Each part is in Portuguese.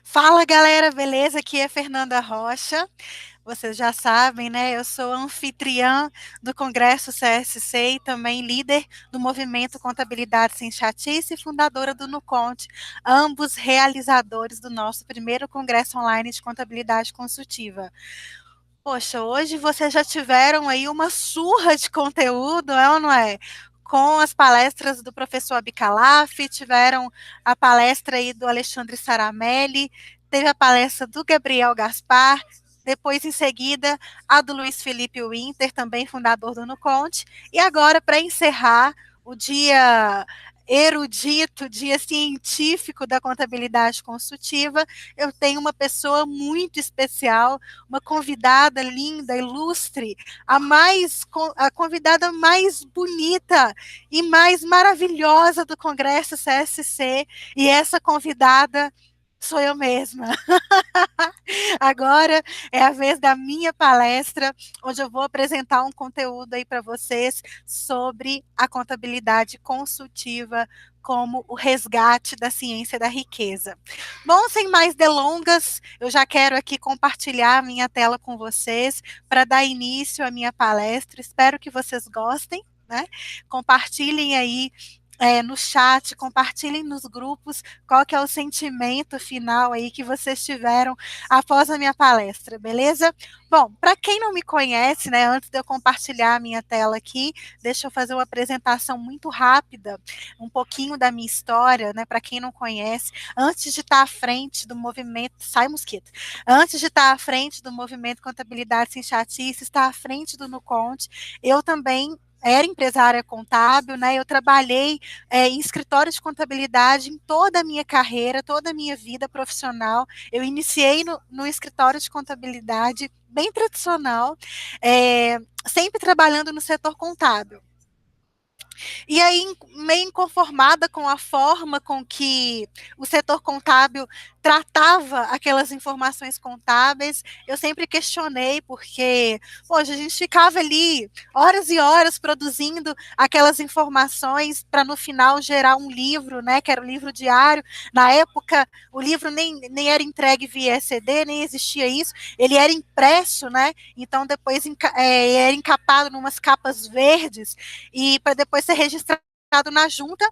Fala galera, beleza? Aqui é Fernanda Rocha. Vocês já sabem, né? Eu sou anfitriã do Congresso CSC e também líder do movimento Contabilidade Sem Chatice e fundadora do Nuconte, ambos realizadores do nosso primeiro congresso online de contabilidade consultiva. Poxa, hoje vocês já tiveram aí uma surra de conteúdo, é ou não é? Com as palestras do professor Abicalaf, tiveram a palestra aí do Alexandre Saramelli, teve a palestra do Gabriel Gaspar, depois em seguida a do Luiz Felipe Winter, também fundador do Nuconte, e agora para encerrar o dia erudito, dia científico da contabilidade consultiva, eu tenho uma pessoa muito especial, uma convidada linda, ilustre, a convidada mais bonita e mais maravilhosa do Congresso CSC, e essa convidada sou eu mesma. Agora é a vez da minha palestra, onde eu vou apresentar um conteúdo aí para vocês sobre a contabilidade consultiva como o resgate da ciência da riqueza. Bom, sem mais delongas, eu já quero aqui compartilhar a minha tela com vocês para dar início à minha palestra. Espero que vocês gostem, né? Compartilhem aí no chat, compartilhem nos grupos qual que é o sentimento final aí que vocês tiveram após a minha palestra, beleza? Bom, para quem não me conhece, né, antes de eu compartilhar a minha tela aqui, deixa eu fazer uma apresentação muito rápida, um pouquinho da minha história, né, para quem não conhece, antes de estar à frente do movimento, sai mosquito, antes de estar à frente do movimento Contabilidade Sem Chatice, estar à frente do Nuconte, eu também era empresária contábil, né? Eu trabalhei em escritório de contabilidade em toda a minha carreira, toda a minha vida profissional. Eu iniciei no escritório de contabilidade bem tradicional, sempre trabalhando no setor contábil. E aí, meio inconformada com a forma com que o setor contábil tratava aquelas informações contábeis, eu sempre questionei, porque, poxa, a gente ficava ali horas e horas produzindo aquelas informações para no final gerar um livro, né, que era o livro diário. Na época, o livro nem era entregue via ECD, nem existia isso, ele era impresso, né, então depois era encapado em umas capas verdes, e para depois ser registrado na junta,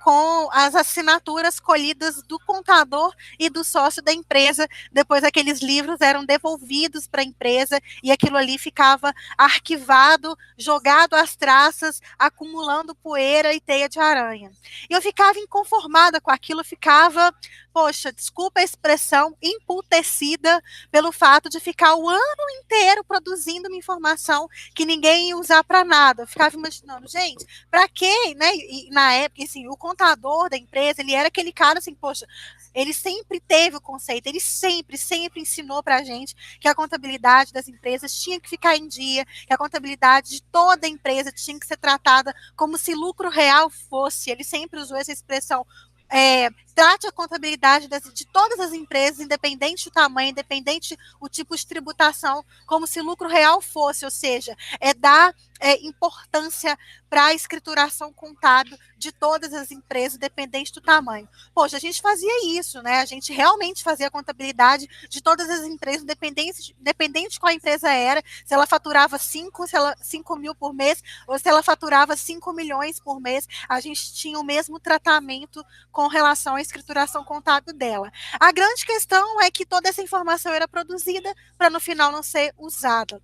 com as assinaturas colhidas do contador e do sócio da empresa. Depois aqueles livros eram devolvidos para a empresa e aquilo ali ficava arquivado, jogado às traças, acumulando poeira e teia de aranha. E eu ficava inconformada com aquilo, ficava, poxa, desculpa a expressão, emputecida pelo fato de ficar o ano inteiro produzindo uma informação que ninguém ia usar para nada. Eu ficava imaginando, gente, para quê, né? E na época, assim, o contador da empresa, ele era aquele cara assim, poxa, ele sempre teve o conceito, ele sempre ensinou para a gente que a contabilidade das empresas tinha que ficar em dia, que a contabilidade de toda a empresa tinha que ser tratada como se lucro real fosse. Ele sempre usou essa expressão, trate a contabilidade de todas as empresas, independente do tamanho, independente o tipo de tributação, como se lucro real fosse, ou seja, dar importância para a escrituração contábil de todas as empresas, independente do tamanho. Poxa, a gente fazia isso, né? A gente realmente fazia a contabilidade de todas as empresas, independente de qual empresa era, se ela faturava 5 mil por mês, ou se ela faturava 5 milhões por mês, a gente tinha o mesmo tratamento com relação à escrituração contábil dela. A grande questão é que toda essa informação era produzida para no final não ser usada.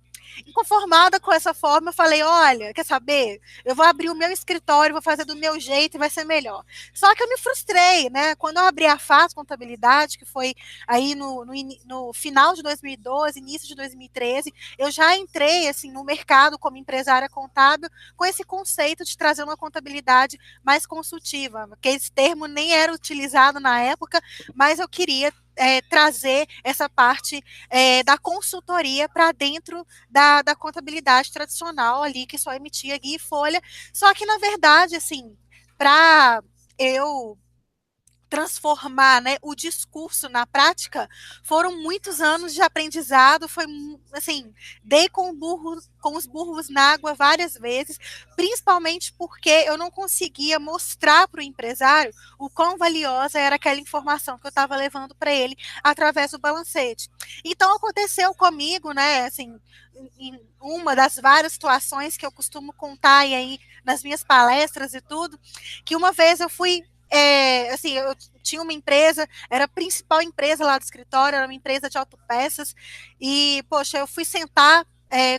Inconformada com essa forma, eu falei, olha, quer saber? Eu vou abrir o meu escritório, vou fazer do meu jeito e vai ser melhor. Só que eu me frustrei, né? Quando eu abri a FAS Contabilidade, que foi aí no final de 2012, início de 2013, eu já entrei assim no mercado como empresária contábil com esse conceito de trazer uma contabilidade mais consultiva, porque esse termo nem era utilizado na época, mas eu queria trazer essa parte da consultoria para dentro da contabilidade tradicional ali, que só emitia guia e folha. Só que, na verdade, assim, para eu transformar, né, o discurso na prática, foram muitos anos de aprendizado, foi assim, dei com os burros na água várias vezes, principalmente porque eu não conseguia mostrar para o empresário o quão valiosa era aquela informação que eu estava levando para ele através do balancete. Então aconteceu comigo, né, assim, em uma das várias situações que eu costumo contar e aí nas minhas palestras e tudo, que uma vez eu fui assim, eu tinha uma empresa, era a principal empresa lá do escritório, era uma empresa de autopeças, e, poxa, eu fui sentar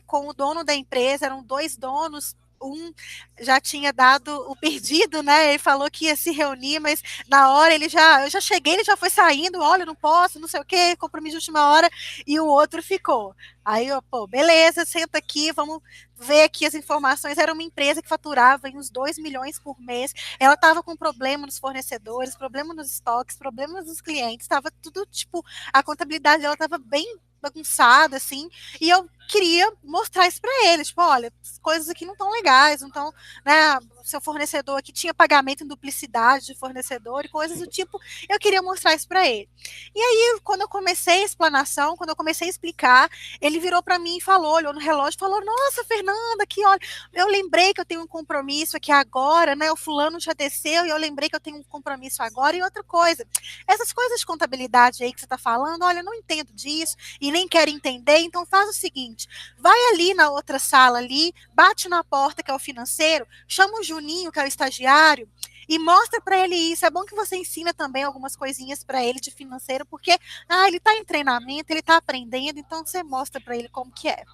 com o dono da empresa, eram dois donos, um já tinha dado o pedido, né? Ele falou que ia se reunir, mas na hora eu já cheguei, ele já foi saindo, olha, não posso, não sei o quê, compromisso de última hora, e o outro ficou. Aí eu, pô, beleza, senta aqui, vamos ver aqui as informações. Era uma empresa que faturava em uns 2 milhões por mês. Ela estava com problema nos fornecedores, problema nos estoques, problemas nos clientes, estava tudo, tipo, a contabilidade dela estava bem bagunçada, assim, e eu queria mostrar isso para eles, tipo, olha, as coisas aqui não estão legais, não estão, né, seu fornecedor aqui tinha pagamento em duplicidade de fornecedor e coisas do tipo, eu queria mostrar isso para ele. E aí, quando eu comecei a explanação, quando eu comecei a explicar, ele virou para mim e falou, olhou no relógio e falou, nossa, Fernanda, aqui, olha, eu lembrei que eu tenho um compromisso aqui agora, né, o fulano já desceu e eu lembrei que eu tenho um compromisso agora e outra coisa, essas coisas de contabilidade aí que você está falando, olha, eu não entendo disso e nem quero entender, então faz o seguinte, vai ali na outra sala ali, bate na porta que é o financeiro, chama o Juninho, que é o estagiário, e mostra para ele isso. É bom que você ensina também algumas coisinhas para ele de financeiro, porque ele está em treinamento, ele está aprendendo, então você mostra para ele como que é.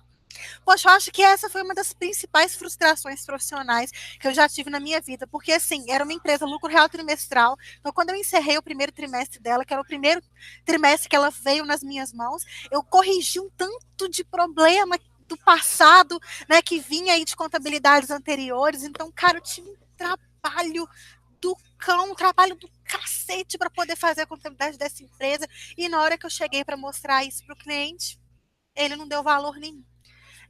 Poxa, eu acho que essa foi uma das principais frustrações profissionais que eu já tive na minha vida, porque assim, era uma empresa lucro real trimestral, então quando eu encerrei o primeiro trimestre dela, que era o primeiro trimestre que ela veio nas minhas mãos, eu corrigi um tanto de problema do passado, né, que vinha aí de contabilidades anteriores, então, cara, eu tive um trabalho do cão, um trabalho do cacete para poder fazer a contabilidade dessa empresa, e na hora que eu cheguei para mostrar isso para o cliente, ele não deu valor nenhum.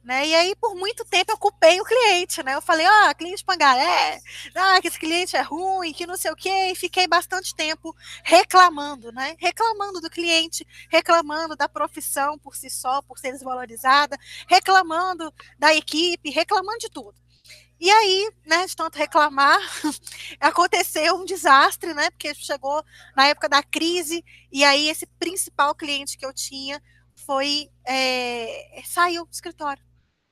Né? E aí, por muito tempo, eu culpei o cliente, né? Eu falei, cliente pangaré, que esse cliente é ruim, que não sei o quê, e fiquei bastante tempo reclamando, né? Reclamando do cliente, reclamando da profissão por si só, por ser desvalorizada, reclamando da equipe, reclamando de tudo. E aí, né, de tanto reclamar, aconteceu um desastre, né? Porque chegou na época da crise, e aí esse principal cliente que eu tinha saiu do escritório.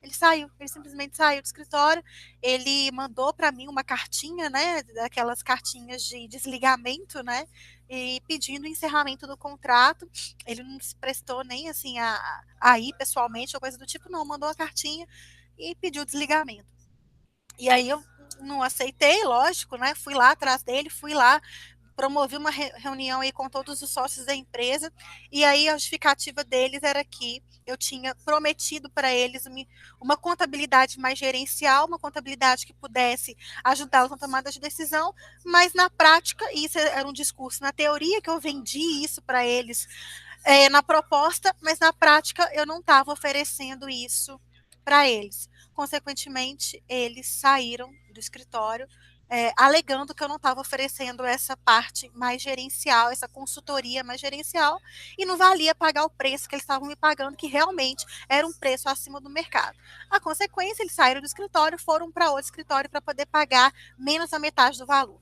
Ele saiu, ele simplesmente saiu do escritório, ele mandou para mim uma cartinha, né, daquelas cartinhas de desligamento, né, e pedindo o encerramento do contrato. Ele não se prestou nem assim a ir pessoalmente ou coisa do tipo, não, mandou a cartinha e pediu desligamento. E aí eu não aceitei, lógico, né, fui lá atrás dele, fui lá, promovi uma reunião aí com todos os sócios da empresa, e aí a justificativa deles era que eu tinha prometido para eles uma contabilidade mais gerencial, uma contabilidade que pudesse ajudá-los na tomada de decisão, mas na prática, isso era um discurso na teoria, que eu vendi isso para eles na proposta, mas na prática eu não estava oferecendo isso para eles. Consequentemente, eles saíram do escritório alegando que eu não estava oferecendo essa parte mais gerencial, essa consultoria mais gerencial, e não valia pagar o preço que eles estavam me pagando, que realmente era um preço acima do mercado. A consequência, eles saíram do escritório, foram para outro escritório para poder pagar menos da metade do valor.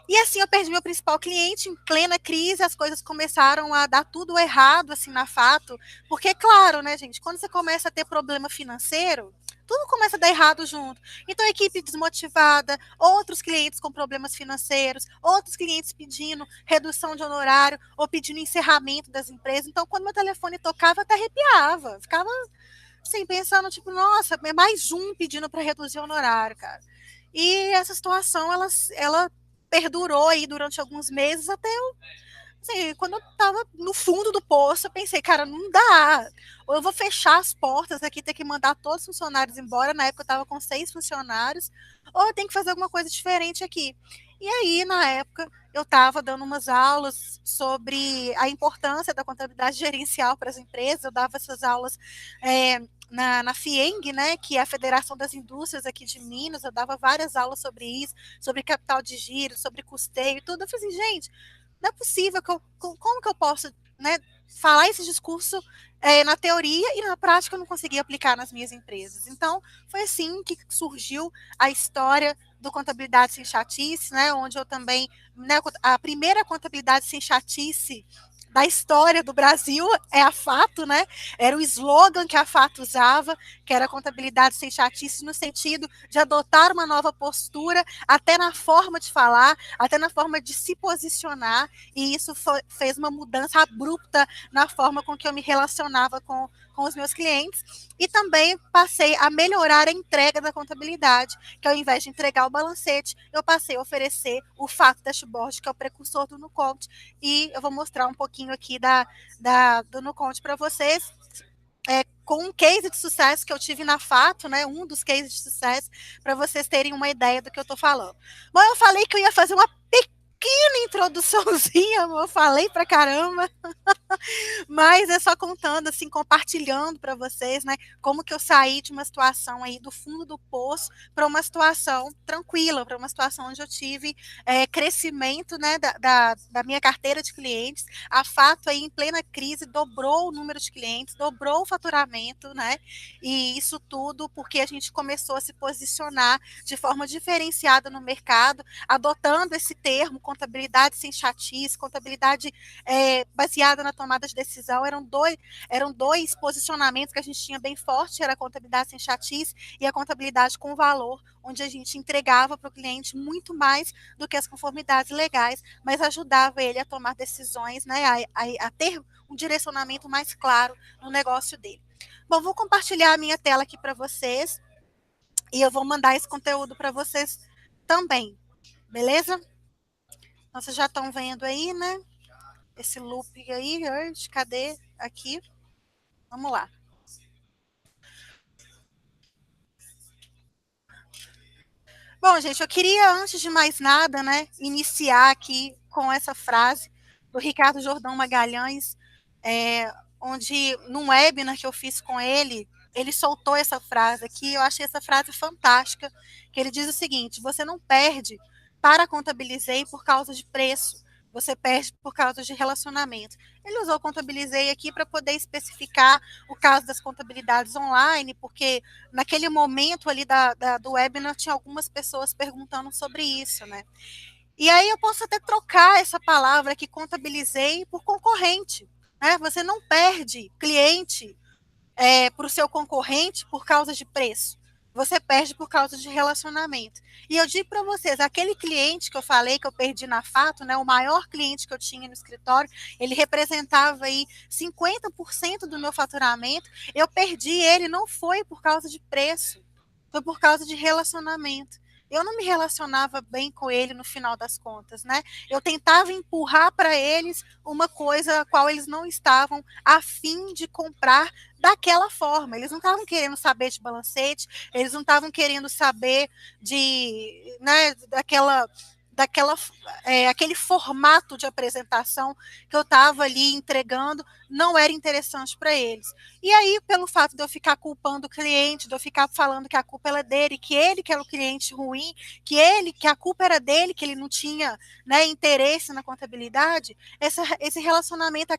E assim eu perdi meu principal cliente em plena crise, as coisas começaram a dar tudo errado assim na Fato, porque claro, né, gente, quando você começa a ter problema financeiro, tudo começa a dar errado junto. Então, a equipe desmotivada, outros clientes com problemas financeiros, outros clientes pedindo redução de honorário ou pedindo encerramento das empresas. Então, quando meu telefone tocava, eu até arrepiava, ficava assim, pensando, tipo, nossa, é mais um pedindo para reduzir o honorário, cara. E essa situação, ela perdurou aí durante alguns meses até eu, assim, quando eu estava no fundo do poço, eu pensei, cara, não dá. Ou eu vou fechar as portas aqui, ter que mandar todos os funcionários embora. Na época eu estava com 6 funcionários, ou eu tenho que fazer alguma coisa diferente aqui. E aí, na época, eu estava dando umas aulas sobre a importância da contabilidade gerencial para as empresas. Eu dava essas aulas na FIENG, né, que é a Federação das Indústrias aqui de Minas, eu dava várias aulas sobre isso, sobre capital de giro, sobre custeio e tudo. Eu falei assim, gente, não é possível que como que eu posso, né, falar esse discurso na teoria e na prática eu não conseguia aplicar nas minhas empresas. Então, foi assim que surgiu a história do Contabilidade Sem Chatice, né, onde eu também, né, a primeira contabilidade sem chatice da história do Brasil é a Fato, né? Era o slogan que a Fato usava, que era contabilidade sem chatice, no sentido de adotar uma nova postura, até na forma de falar, até na forma de se posicionar, e isso fez uma mudança abrupta na forma com que eu me relacionava com os meus clientes, e também passei a melhorar a entrega da contabilidade, que ao invés de entregar o balancete, eu passei a oferecer o Fato Dashboard, que é o precursor do NuConte, e eu vou mostrar um pouquinho aqui do NuConte para vocês, com um case de sucesso que eu tive na Fato, né, um dos cases de sucesso, para vocês terem uma ideia do que eu estou falando. Bom, eu falei que eu ia fazer uma pequena introduçãozinha, eu falei pra caramba, mas é só contando, assim, compartilhando para vocês, né, como que eu saí de uma situação aí do fundo do poço para uma situação tranquila, para uma situação onde eu tive crescimento, né, da minha carteira de clientes. A Fato aí em plena crise dobrou o número de clientes, dobrou o faturamento, né, e isso tudo porque a gente começou a se posicionar de forma diferenciada no mercado, adotando esse termo, contabilidade sem chatice, contabilidade baseada na tomada de decisão. Eram dois posicionamentos que a gente tinha bem forte, era a contabilidade sem chatice e a contabilidade com valor, onde a gente entregava para o cliente muito mais do que as conformidades legais, mas ajudava ele a tomar decisões, né, a ter um direcionamento mais claro no negócio dele. Bom, vou compartilhar a minha tela aqui para vocês e eu vou mandar esse conteúdo para vocês também, beleza? Então, vocês já estão vendo aí, né? Esse loop aí, cadê? Aqui. Vamos lá. Bom, gente, eu queria, antes de mais nada, né, iniciar aqui com essa frase do Ricardo Jordão Magalhães, onde, num webinar que eu fiz com ele soltou essa frase aqui, eu achei essa frase fantástica, que ele diz o seguinte: você não perde para contabilizei por causa de preço, você perde por causa de relacionamento. Ele usou contabilizei aqui para poder especificar o caso das contabilidades online, porque naquele momento ali do webinar tinha algumas pessoas perguntando sobre isso, né? E aí eu posso até trocar essa palavra que contabilizei por concorrente, né? Você não perde cliente para o seu concorrente por causa de preço. Você perde por causa de relacionamento. E eu digo para vocês, aquele cliente que eu falei que eu perdi na Fato, né, o maior cliente que eu tinha no escritório, ele representava aí 50% do meu faturamento. Eu perdi ele, não foi por causa de preço, foi por causa de relacionamento. Eu não me relacionava bem com ele no final das contas, né? Eu tentava empurrar para eles uma coisa a qual eles não estavam a fim de comprar daquela forma. Eles não estavam querendo saber de balancete, eles não estavam querendo saber de, né, aquele formato de apresentação que eu estava ali entregando, não era interessante para eles. E aí, pelo fato de eu ficar culpando o cliente, de eu ficar falando que a culpa era dele, que ele que era o cliente ruim, que a culpa era dele, que ele não tinha, né, interesse na contabilidade, esse relacionamento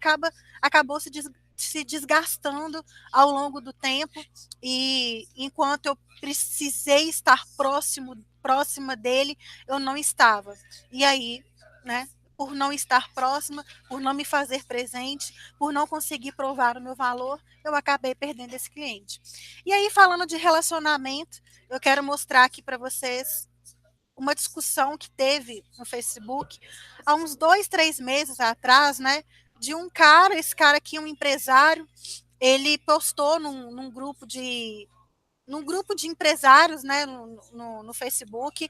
acabou se desgastando ao longo do tempo, e enquanto eu precisei estar próxima dele, eu não estava. E aí, né, por não estar próxima, por não me fazer presente, por não conseguir provar o meu valor, eu acabei perdendo esse cliente. E aí, falando de relacionamento, eu quero mostrar aqui para vocês uma discussão que teve no Facebook há uns 2, 3 meses atrás, né? De um cara, esse cara aqui, um empresário, ele postou num grupo de empresários, né, no Facebook,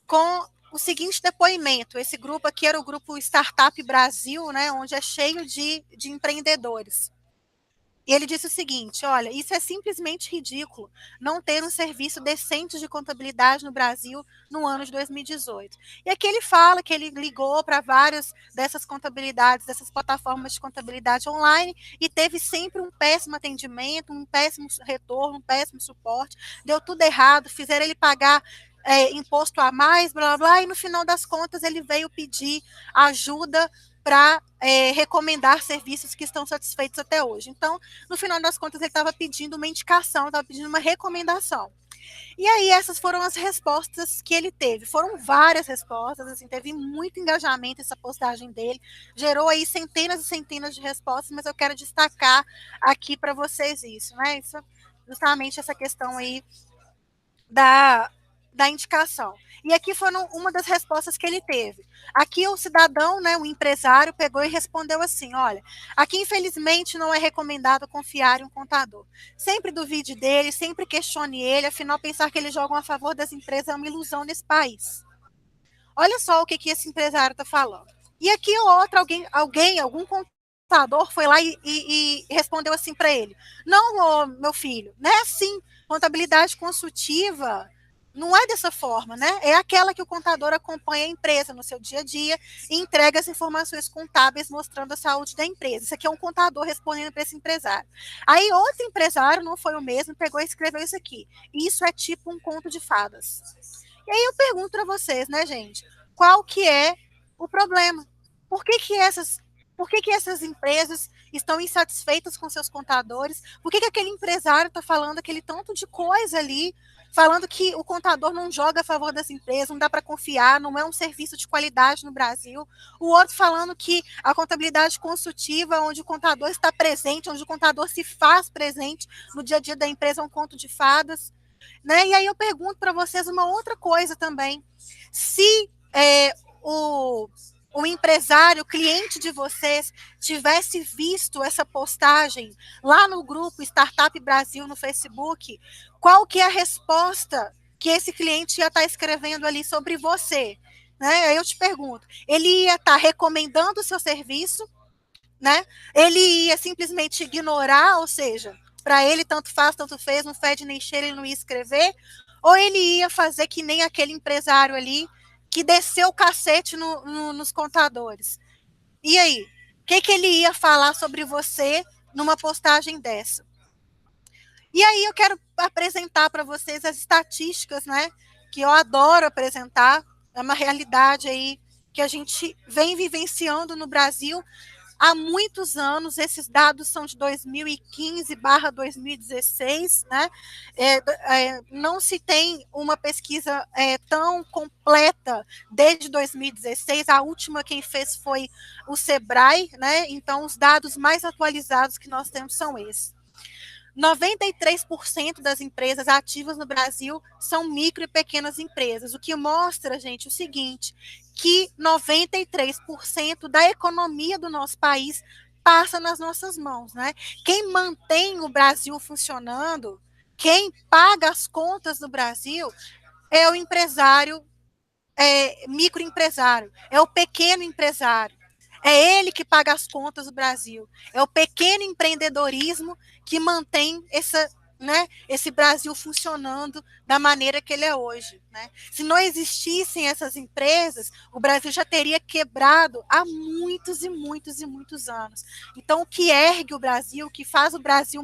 com o seguinte depoimento. Esse grupo aqui era o grupo Startup Brasil, né, onde é cheio de empreendedores. E ele disse o seguinte: olha, isso é simplesmente ridículo, não ter um serviço decente de contabilidade no Brasil no ano de 2018. E aqui ele fala que ele ligou para várias dessas contabilidades, dessas plataformas de contabilidade online, e teve sempre um péssimo atendimento, um péssimo retorno, um péssimo suporte, deu tudo errado, fizeram ele pagar imposto a mais, blá, blá, blá, e no final das contas ele veio pedir ajuda para recomendar serviços que estão satisfeitos até hoje. Então, no final das contas, ele estava pedindo uma indicação, estava pedindo uma recomendação. E aí, essas foram as respostas que ele teve. Foram várias respostas, assim, teve muito engajamento essa postagem dele, gerou aí centenas e centenas de respostas, mas eu quero destacar aqui para vocês isso, né? Isso, justamente essa questão aí da indicação. E aqui foram uma das respostas que ele teve. Aqui o cidadão, né, o empresário, pegou e respondeu assim: olha, aqui infelizmente não é recomendado confiar em um contador. Sempre duvide dele, sempre questione ele, afinal pensar que eles jogam a favor das empresas é uma ilusão nesse país. Olha só o que esse empresário está falando. E aqui outro, algum contador foi lá e respondeu assim para ele: não, meu filho, não é assim. Contabilidade consultiva não é dessa forma, né? É aquela que o contador acompanha a empresa no seu dia a dia e entrega as informações contábeis mostrando a saúde da empresa. Isso aqui é um contador respondendo para esse empresário. Aí outro empresário, não foi o mesmo, pegou e escreveu isso aqui: isso é tipo um conto de fadas. E aí eu pergunto para vocês, né, gente, qual que é o problema? Por que essas empresas estão insatisfeitas com seus contadores? Por que aquele empresário está falando aquele tanto de coisa ali, falando que o contador não joga a favor das empresas, não dá para confiar, não é um serviço de qualidade no Brasil? O outro falando que a contabilidade consultiva, onde o contador está presente, onde o contador se faz presente no dia a dia da empresa, é um conto de fadas. Né? E aí eu pergunto para vocês uma outra coisa também. Se o empresário, o cliente de vocês, tivesse visto essa postagem lá no grupo Startup Brasil no Facebook, qual que é a resposta que esse cliente ia estar escrevendo ali sobre você? Né? Aí eu te pergunto, ele ia estar recomendando o seu serviço, né? Ele ia simplesmente ignorar, ou seja, para ele tanto faz, tanto fez, não fede nem cheira, ele não ia escrever, ou ele ia fazer que nem aquele empresário ali que desceu o cacete nos contadores. E aí? O que ele ia falar sobre você numa postagem dessa? E aí eu quero apresentar para vocês as estatísticas, né? Que eu adoro apresentar, é uma realidade aí que a gente vem vivenciando no Brasil há muitos anos. Esses dados são de 2015/2016, né? Não se tem uma pesquisa tão completa desde 2016. A última quem fez foi o Sebrae, né? Então, os dados mais atualizados que nós temos são esses. 93% das empresas ativas no Brasil são micro e pequenas empresas, o que mostra, gente, o seguinte, que 93% da economia do nosso país passa nas nossas mãos, né? Quem mantém o Brasil funcionando, quem paga as contas do Brasil é o empresário, microempresário, é o pequeno empresário. É ele que paga as contas do Brasil. É o pequeno empreendedorismo que mantém esse Brasil funcionando da maneira que ele é hoje. Né? Se não existissem essas empresas, o Brasil já teria quebrado há muitos e muitos e muitos anos. Então, o que ergue o Brasil, o que faz o Brasil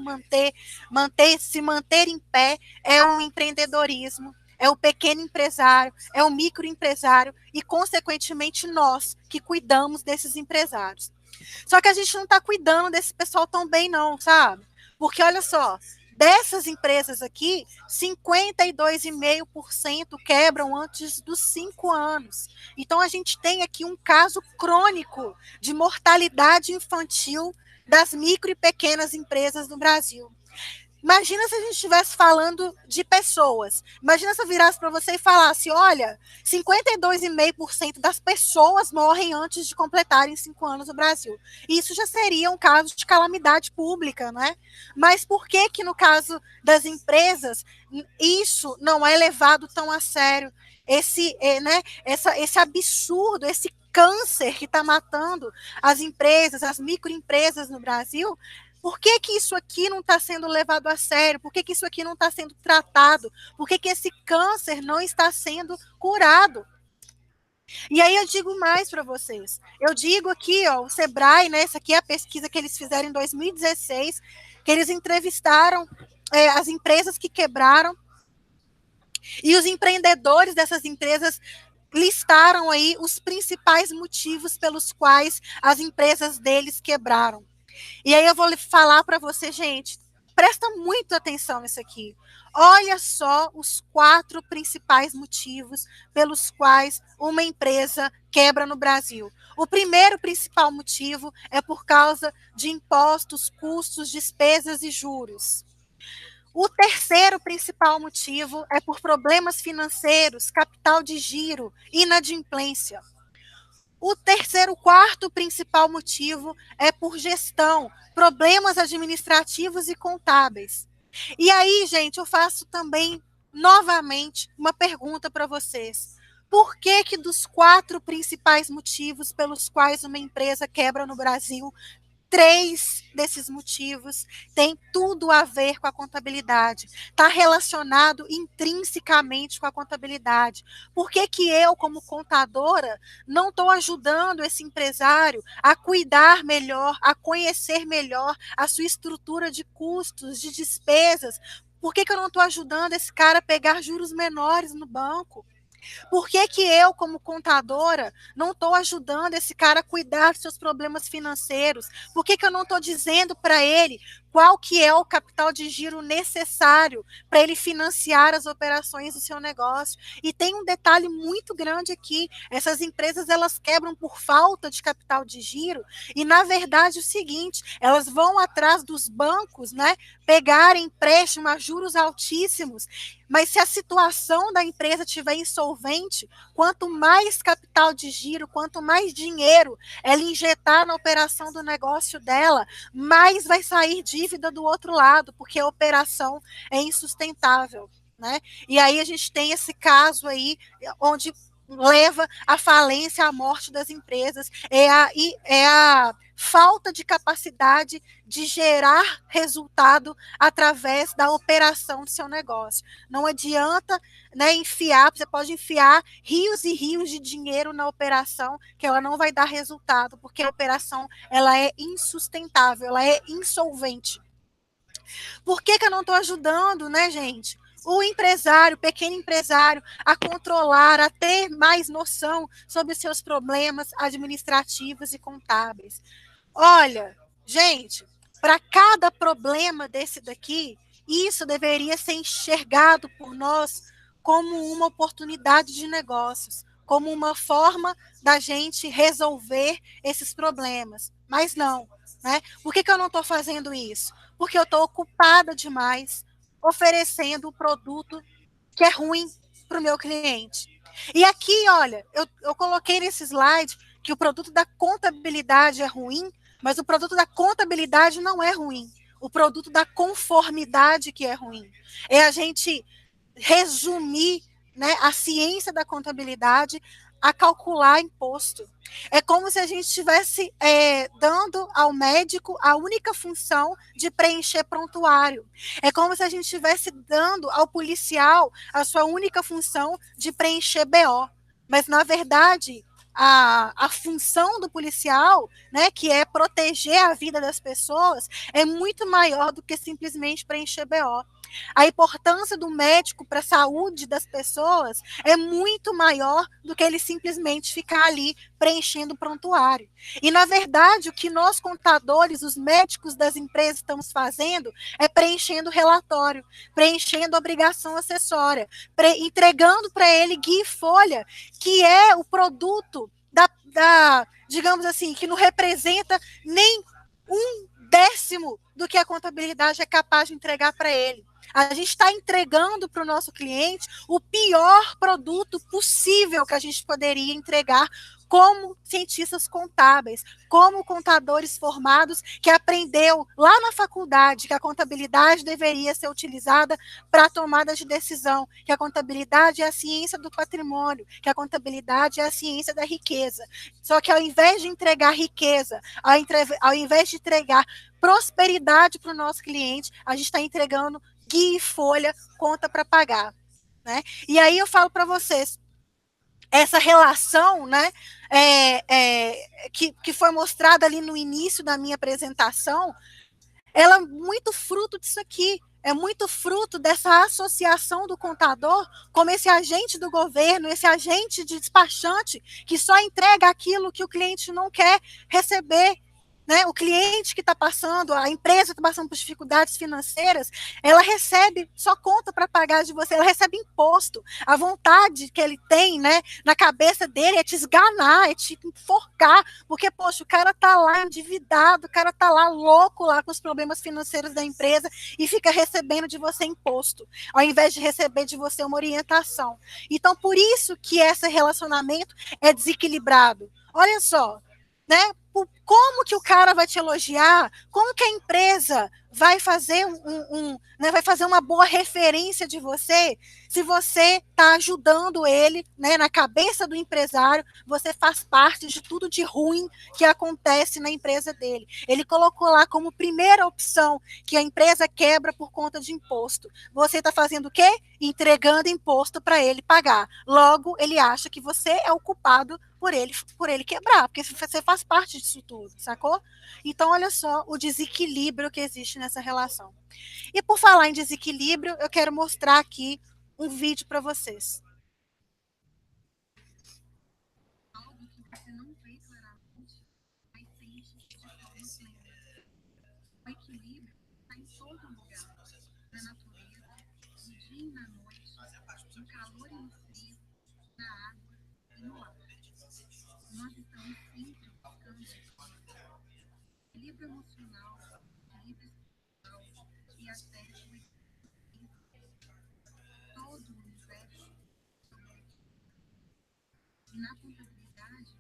se manter em pé, é o empreendedorismo, é o pequeno empresário, é o microempresário e, consequentemente, nós que cuidamos desses empresários. Só que a gente não está cuidando desse pessoal tão bem, não, sabe? Porque, olha só, dessas empresas aqui, 52,5% quebram antes dos 5 anos. Então, a gente tem aqui um caso crônico de mortalidade infantil das micro e pequenas empresas no Brasil. Imagina se a gente estivesse falando de pessoas. Imagina se eu virasse para você e falasse: olha, 52,5% das pessoas morrem antes de completarem 5 anos no Brasil. Isso já seria um caso de calamidade pública, né? Mas por que que no caso das empresas isso não é levado tão a sério? Esse absurdo, esse câncer que está matando as empresas, as microempresas no Brasil, Por que que isso aqui não está sendo levado a sério? Por que que isso aqui não está sendo tratado? Por que que esse câncer não está sendo curado? E aí eu digo mais para vocês. Eu digo aqui, ó, o Sebrae, né? Essa aqui é a pesquisa que eles fizeram em 2016, que eles entrevistaram as empresas que quebraram e os empreendedores dessas empresas listaram aí os principais motivos pelos quais as empresas deles quebraram. E aí eu vou falar para você, gente, presta muito atenção nisso aqui. Olha só os 4 principais motivos pelos quais uma empresa quebra no Brasil. O primeiro principal motivo é por causa de impostos, custos, despesas e juros. O terceiro principal motivo é por problemas financeiros, capital de giro, inadimplência. O quarto principal motivo é por gestão, problemas administrativos e contábeis. E aí, gente, eu faço também, novamente, uma pergunta para vocês. Por que que dos 4 principais motivos pelos quais uma empresa quebra no Brasil, 3 desses motivos têm tudo a ver com a contabilidade, está relacionado intrinsecamente com a contabilidade. Por que que eu, como contadora, não estou ajudando esse empresário a cuidar melhor, a conhecer melhor a sua estrutura de custos, de despesas? Por que que eu não estou ajudando esse cara a pegar juros menores no banco? Por que que eu, como contadora, não estou ajudando esse cara a cuidar dos seus problemas financeiros? Por que que eu não estou dizendo para ele qual que é o capital de giro necessário para ele financiar as operações do seu negócio? E tem um detalhe muito grande aqui, essas empresas elas quebram por falta de capital de giro e, na verdade, o seguinte, elas vão atrás dos bancos, né, pegarem empréstimo a juros altíssimos, mas se a situação da empresa estiver insolvente, quanto mais capital de giro, quanto mais dinheiro ela injetar na operação do negócio dela, mais vai sair dívida do outro lado, porque a operação é insustentável, né? E aí a gente tem esse caso aí, onde leva à falência, à morte das empresas, é a falta de capacidade de gerar resultado através da operação do seu negócio. Não adianta, né, você pode enfiar rios e rios de dinheiro na operação, que ela não vai dar resultado, porque a operação ela é insustentável, ela é insolvente. Por que que eu não estou ajudando, né, gente? O empresário, o pequeno empresário, a controlar, a ter mais noção sobre os seus problemas administrativos e contábeis. Olha, gente, para cada problema desse daqui, isso deveria ser enxergado por nós como uma oportunidade de negócios, como uma forma da gente resolver esses problemas. Mas não, né? Por que que eu não estou fazendo isso? Porque eu estou ocupada demais oferecendo o produto que é ruim para o meu cliente. E aqui, olha, eu coloquei nesse slide que o produto da contabilidade é ruim, mas o produto da contabilidade não é ruim. O produto da conformidade que é ruim. É a gente resumir, né, a ciência da contabilidade a calcular imposto. É como se a gente estivesse dando ao médico a única função de preencher prontuário. É como se a gente estivesse dando ao policial a sua única função de preencher BO. Mas, na verdade, a função do policial, né, que é proteger a vida das pessoas, é muito maior do que simplesmente preencher BO. A importância do médico para a saúde das pessoas é muito maior do que ele simplesmente ficar ali preenchendo prontuário. E, na verdade, o que nós, contadores, os médicos das empresas estamos fazendo é preenchendo relatório, preenchendo obrigação acessória, entregando para ele guia e folha, que é o produto digamos assim, que não representa nem 1/10 do que a contabilidade é capaz de entregar para ele. A gente está entregando para o nosso cliente o pior produto possível que a gente poderia entregar como cientistas contábeis, como contadores formados que aprendeu lá na faculdade que a contabilidade deveria ser utilizada para a tomada de decisão, que a contabilidade é a ciência do patrimônio, que a contabilidade é a ciência da riqueza. Só que ao invés de entregar riqueza, ao invés de entregar prosperidade para o nosso cliente, a gente está entregando guia e folha, conta para pagar. Né? E aí eu falo para vocês, essa relação, né, que foi mostrada ali no início da minha apresentação, ela é muito fruto disso aqui, é muito fruto dessa associação do contador como esse agente do governo, esse agente de despachante que só entrega aquilo que o cliente não quer receber. Né? O cliente que está passando, a empresa que está passando por dificuldades financeiras, ela recebe só conta para pagar de você, ela recebe imposto. A vontade que ele tem, né, na cabeça dele é te esganar, é te enforcar, porque, poxa, o cara está lá endividado, o cara está lá louco lá com os problemas financeiros da empresa e fica recebendo de você imposto, ao invés de receber de você uma orientação. Então, por isso que esse relacionamento é desequilibrado. Olha só, né? Como que o cara vai te elogiar? Como que a empresa vai fazer né, vai fazer uma boa referência de você se você está ajudando ele, né, na cabeça do empresário, você faz parte de tudo de ruim que acontece na empresa dele. Ele colocou lá como primeira opção que a empresa quebra por conta de imposto. Você está fazendo o quê? Entregando imposto para ele pagar. Logo, ele acha que você é o culpado por ele quebrar, porque você faz parte disso tudo, sacou? Então, olha só o desequilíbrio que existe nessa relação. E por falar em desequilíbrio, eu quero mostrar aqui um vídeo para vocês. O equilíbrio está em todo lugar, na natureza, no dia e na noite, no calor e no frio, na água e no ar. Nós estamos sempre buscando equilíbrio emocional, equilíbrio espiritual e até o equilíbrio. Todo o universo e na contabilidade,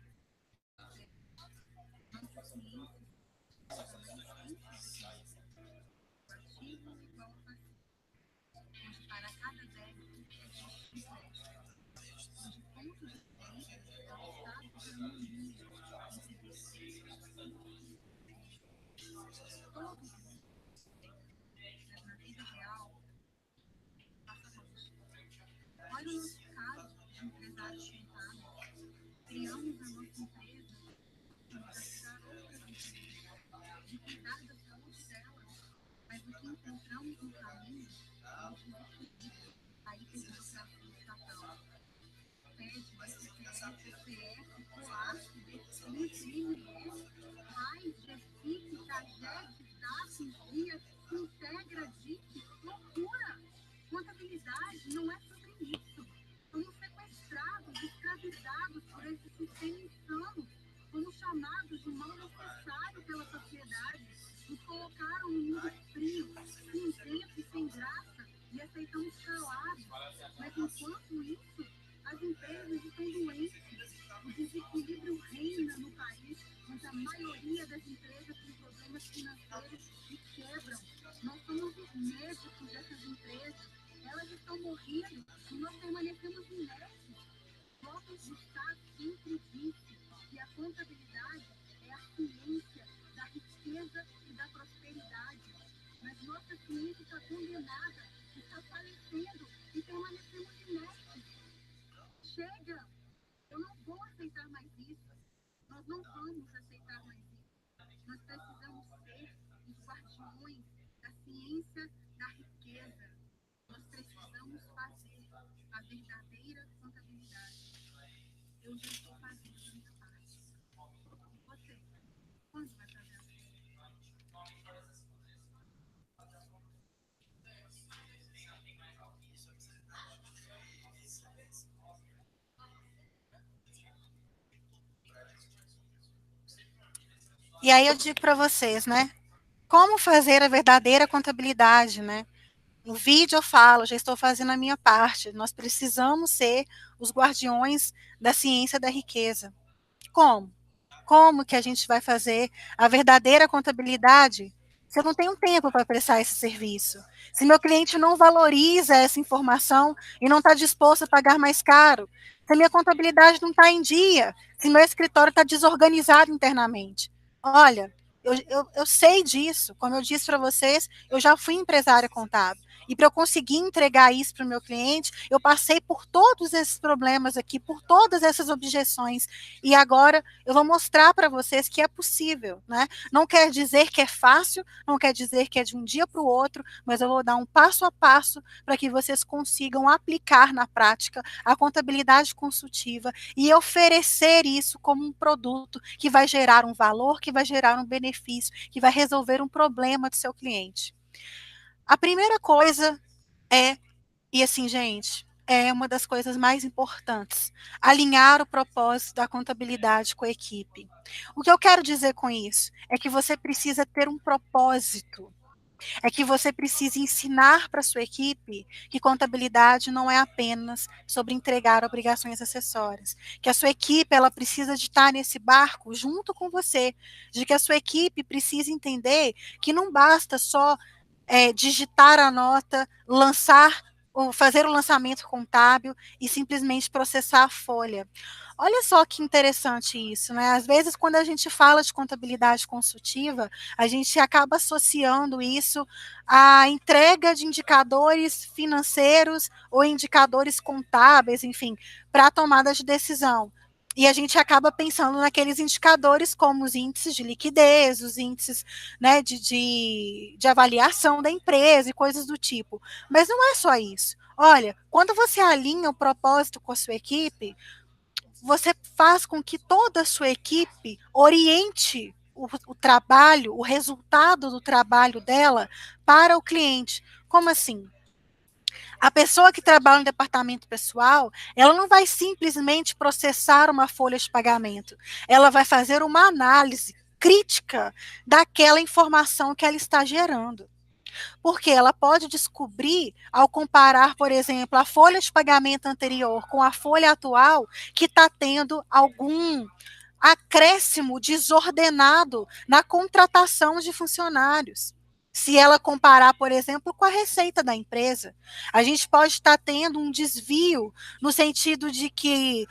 nossa ciência também o ativo igual ao passivo, onde para cada débito existe um crédito, onde ponto de equilíbrio é o estado de harmonia entre desejos todos mas na vida real passamos. Olha o nosso caso de empresários contábeis. Criamos a nossa empresa para ajudar outras empresas, de cuidar da saúde delas, mas o que encontramos no caminho é o desequilíbrio, a hiperburocracia estatal. Pede CPF, COAF, DECIM, mais GEFIP, CAGED, DAF, guia, integra, DIC, loucura! Contabilidade não é sobre isso. Somos sequestrados, escravizados por esse sistema insano. Fomos chamados de mal necessário pela sociedade. Nos colocaram no mundo frio, cinzento e sem graça e aceitamos calados. Mas enquanto isso, as empresas estão doentes. O desequilíbrio reina no país, onde a maioria das empresas tem problemas financeiros e quebram. Nós somos os médicos dessas empresas. Elas estão morrendo e nós permanecemos inertes. Walter Gustavo sempre disse que a contabilidade é a ciência da riqueza e da prosperidade. Mas nossa ciência está condenada, está falecendo e permanecemos inertes. Chega! Eu não vou aceitar mais isso. Nós não vamos aceitar mais isso. Nós precisamos ser os guardiões da ciência da riqueza. Nós precisamos fazer a verdadeira contabilidade. Eu já estou fazendo a minha parte. E você? Quando vai fazer a sua? E aí eu digo para vocês, né? Como fazer a verdadeira contabilidade, né? No vídeo eu falo, já estou fazendo a minha parte. Nós precisamos ser os guardiões da ciência da riqueza. Como? Como que a gente vai fazer a verdadeira contabilidade se eu não tenho tempo para prestar esse serviço? Se meu cliente não valoriza essa informação e não está disposto a pagar mais caro? Se a minha contabilidade não está em dia? Se meu escritório está desorganizado internamente? Olha, eu sei disso. Como eu disse para vocês, eu já fui empresária contábil. E para eu conseguir entregar isso para o meu cliente, eu passei por todos esses problemas aqui, por todas essas objeções. E agora eu vou mostrar para vocês que é possível, né? Não quer dizer que é fácil, não quer dizer que é de um dia para o outro, mas eu vou dar um passo a passo para que vocês consigam aplicar na prática a contabilidade consultiva e oferecer isso como um produto que vai gerar um valor, que vai gerar um benefício, que vai resolver um problema do seu cliente. A primeira coisa é, e assim, gente, é uma das coisas mais importantes, alinhar o propósito da contabilidade com a equipe. O que eu quero dizer com isso é que você precisa ter um propósito, é que você precisa ensinar para a sua equipe que contabilidade não é apenas sobre entregar obrigações acessórias, que a sua equipe ela precisa de estar nesse barco junto com você, de que a sua equipe precisa entender que não basta só digitar a nota, lançar ou fazer o lançamento contábil e simplesmente processar a folha. Olha só que interessante isso, né? Às vezes, quando a gente fala de contabilidade consultiva, a gente acaba associando isso à entrega de indicadores financeiros ou indicadores contábeis, enfim, para a tomada de decisão. E a gente acaba pensando naqueles indicadores como os índices de liquidez, os índices, né, de avaliação da empresa e coisas do tipo. Mas não é só isso. Olha, quando você alinha o propósito com a sua equipe, você faz com que toda a sua equipe oriente o trabalho, o resultado do trabalho dela para o cliente. Como assim? A pessoa que trabalha no departamento pessoal, ela não vai simplesmente processar uma folha de pagamento. Ela vai fazer uma análise crítica daquela informação que ela está gerando. Porque ela pode descobrir, ao comparar, por exemplo, a folha de pagamento anterior com a folha atual, que está tendo algum acréscimo desordenado na contratação de funcionários. Se ela comparar, por exemplo, com a receita da empresa, a gente pode estar tendo um desvio no sentido de que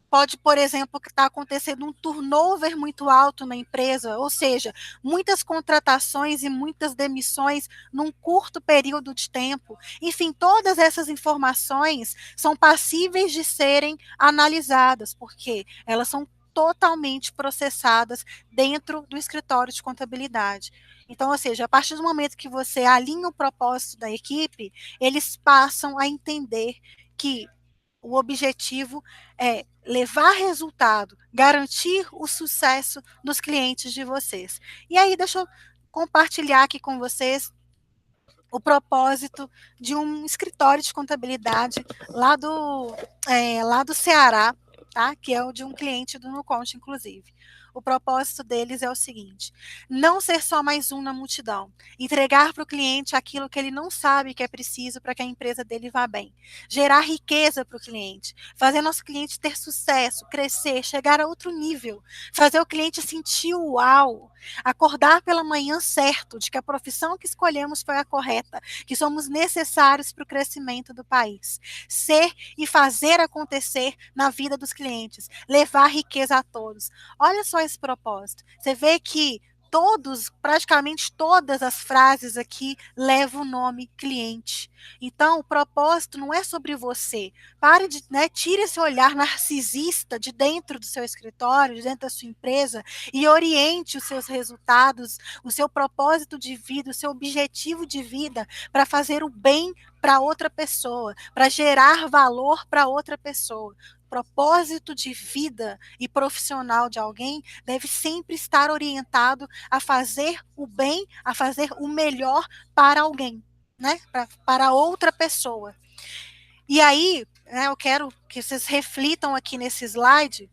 pode, por exemplo, estar acontecendo um turnover muito alto na empresa, ou seja, muitas contratações e muitas demissões num curto período de tempo. Enfim, todas essas informações são passíveis de serem analisadas, porque elas são totalmente processadas dentro do escritório de contabilidade. Então, ou seja, a partir do momento que você alinha o propósito da equipe, eles passam a entender que o objetivo é levar resultado, garantir o sucesso dos clientes de vocês. E aí, deixa eu compartilhar aqui com vocês o propósito de um escritório de contabilidade lá do Ceará, tá? Que é o de um cliente do Nuconte, inclusive. O propósito deles é o seguinte: não ser só mais um na multidão, entregar para o cliente aquilo que ele não sabe que é preciso para que a empresa dele vá bem, gerar riqueza para o cliente, fazer nosso cliente ter sucesso, crescer, chegar a outro nível, fazer o cliente sentir o uau, acordar pela manhã certo de que a profissão que escolhemos foi a correta, que somos necessários para o crescimento do país, ser e fazer acontecer na vida dos clientes, levar riqueza a todos. Olha só esse propósito. Você vê que praticamente todas as frases aqui levam o nome cliente. Então, o propósito não é sobre você. Pare de, né, tire esse olhar narcisista de dentro do seu escritório, de dentro da sua empresa e oriente os seus resultados, o seu propósito de vida, o seu objetivo de vida para fazer o bem para outra pessoa, para gerar valor para outra pessoa. Propósito de vida e profissional de alguém deve sempre estar orientado a fazer o bem, a fazer o melhor para alguém, né? Para outra pessoa. E aí, né, eu quero que vocês reflitam aqui nesse slide,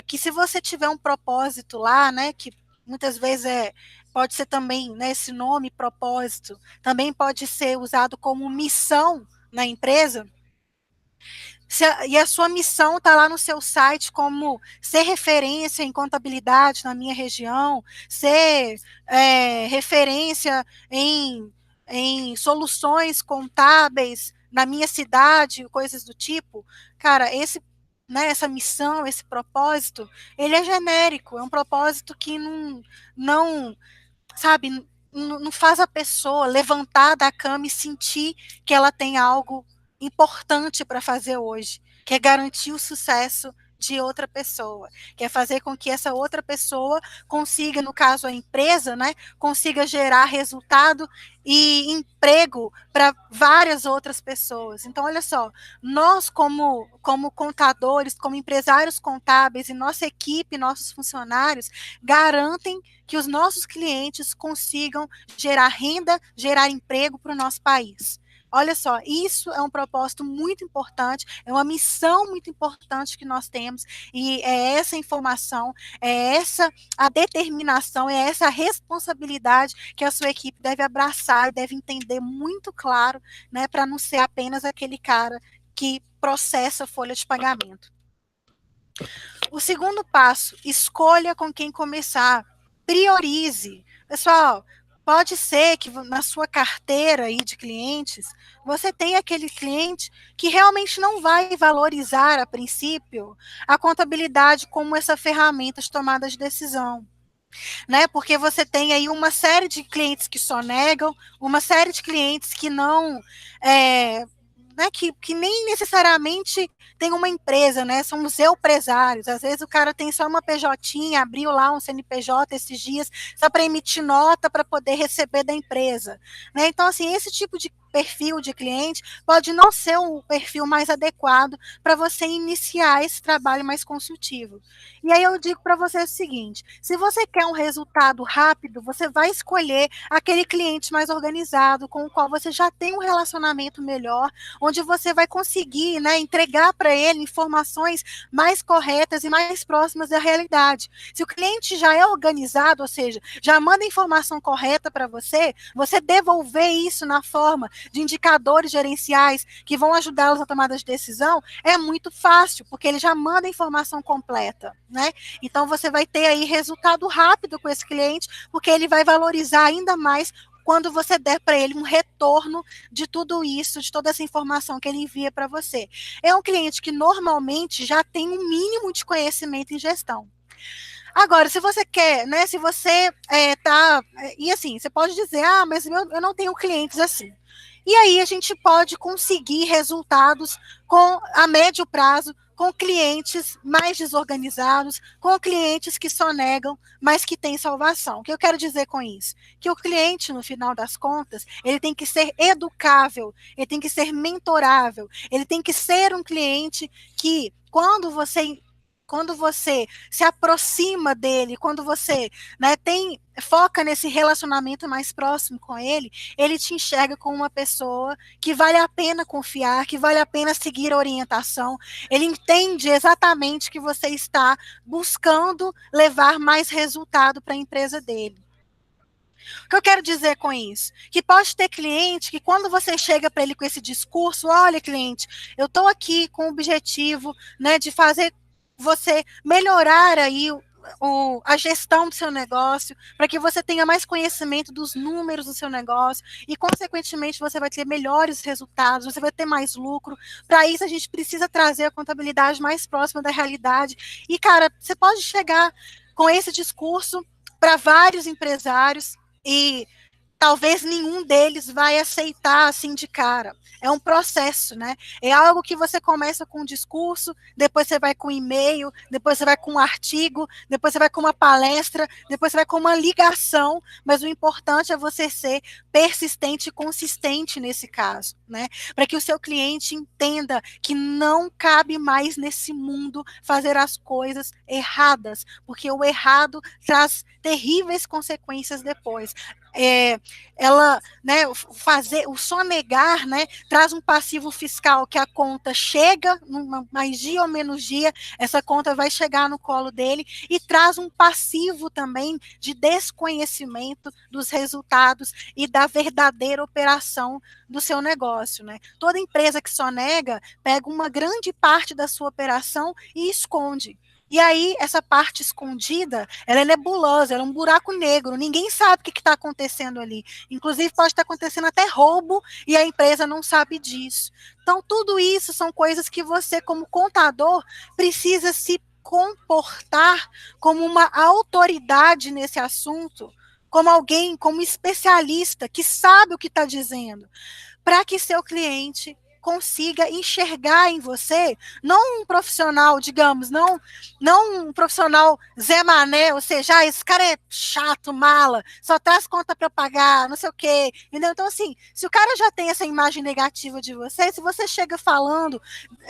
que se você tiver um propósito lá, né, que muitas vezes pode ser também, né, esse nome propósito, também pode ser usado como missão na empresa. E a sua missão está lá no seu site como ser referência em contabilidade na minha região, ser referência em soluções contábeis na minha cidade, coisas do tipo, cara, essa missão, esse propósito, ele é genérico, é um propósito que não sabe, não faz a pessoa levantar da cama e sentir que ela tem algo importante para fazer hoje, que é garantir o sucesso de outra pessoa, que é fazer com que essa outra pessoa consiga, no caso a empresa, né, consiga gerar resultado e emprego para várias outras pessoas. Então, olha só, nós como contadores, como empresários contábeis e nossa equipe, nossos funcionários, garantem que os nossos clientes consigam gerar renda, gerar emprego para o nosso país. Olha só, isso é um propósito muito importante, é uma missão muito importante que nós temos, e é essa informação, é essa a determinação, é essa a responsabilidade que a sua equipe deve abraçar e deve entender muito claro, né, para não ser apenas aquele cara que processa a folha de pagamento. O segundo passo, escolha com quem começar. Priorize. Pessoal, pode ser que na sua carteira aí de clientes, você tenha aquele cliente que realmente não vai valorizar, a princípio, a contabilidade como essa ferramenta de tomada de decisão. Né? Porque você tem aí uma série de clientes que só negam, uma série de clientes que não né, que nem necessariamente tem uma empresa, né? São os empresários. Às vezes o cara tem só uma PJ, abriu lá um CNPJ esses dias, só para emitir nota para poder receber da empresa. Né? Então, assim, esse tipo de perfil de cliente pode não ser o perfil mais adequado para você iniciar esse trabalho mais consultivo. E aí eu digo para você o seguinte: se você quer um resultado rápido, você vai escolher aquele cliente mais organizado, com o qual você já tem um relacionamento melhor, onde você vai conseguir, né, entregar para ele informações mais corretas e mais próximas da realidade. Se o cliente já é organizado, ou seja, já manda a informação correta para você, você devolver isso na forma de indicadores gerenciais que vão ajudá-los a tomar de decisão, é muito fácil, porque ele já manda a informação completa, né? Então você vai ter aí resultado rápido com esse cliente, porque ele vai valorizar ainda mais quando você der para ele um retorno de tudo isso, de toda essa informação que ele envia para você. É um cliente que normalmente já tem um mínimo de conhecimento em gestão. Agora, se você quer, né, se você e assim, você pode dizer, mas eu não tenho clientes assim. E aí a gente pode conseguir resultados a médio prazo, com clientes mais desorganizados, com clientes que só negam, mas que têm salvação. O que eu quero dizer com isso? Que o cliente, no final das contas, ele tem que ser educável, ele tem que ser mentorável, ele tem que ser um cliente que, quando você se aproxima dele, quando você, né, foca nesse relacionamento mais próximo com ele, ele te enxerga como uma pessoa que vale a pena confiar, que vale a pena seguir a orientação. Ele entende exatamente que você está buscando levar mais resultado para a empresa dele. O que eu quero dizer com isso? Que pode ter cliente que, quando você chega para ele com esse discurso, olha, cliente, eu estou aqui com o objetivo, né, de fazer você melhorar aí a gestão do seu negócio, para que você tenha mais conhecimento dos números do seu negócio e, consequentemente, você vai ter melhores resultados, você vai ter mais lucro. Para isso, a gente precisa trazer a contabilidade mais próxima da realidade. E, cara, você pode chegar com esse discurso para vários empresários e talvez nenhum deles vai aceitar assim de cara. É um processo, né? É algo que você começa com um discurso, depois você vai com um e-mail, depois você vai com um artigo, depois você vai com uma palestra, depois você vai com uma ligação, mas o importante é você ser persistente e consistente nesse caso, né? Para que o seu cliente entenda que não cabe mais nesse mundo fazer as coisas erradas, porque o errado traz terríveis consequências depois. Ela, né, o sonegar, né, traz um passivo fiscal que a conta chega, mais dia ou menos dia, essa conta vai chegar no colo dele, e traz um passivo também de desconhecimento dos resultados e da verdadeira operação do seu negócio. negócio, né? Toda empresa que sonega pega uma grande parte da sua operação e esconde. E aí, essa parte escondida, ela é nebulosa, ela é um buraco negro, ninguém sabe o que está acontecendo ali. Inclusive, pode estar acontecendo até roubo e a empresa não sabe disso. Então, tudo isso são coisas que você, como contador, precisa se comportar como uma autoridade nesse assunto, como alguém, como especialista que sabe o que está dizendo, para que seu cliente consiga enxergar em você, não um profissional, digamos, não um profissional Zé Mané, ou seja, esse cara é chato, mala, só traz conta para pagar, não sei o quê, entendeu? Então, assim, se o cara já tem essa imagem negativa de você, se você chega falando,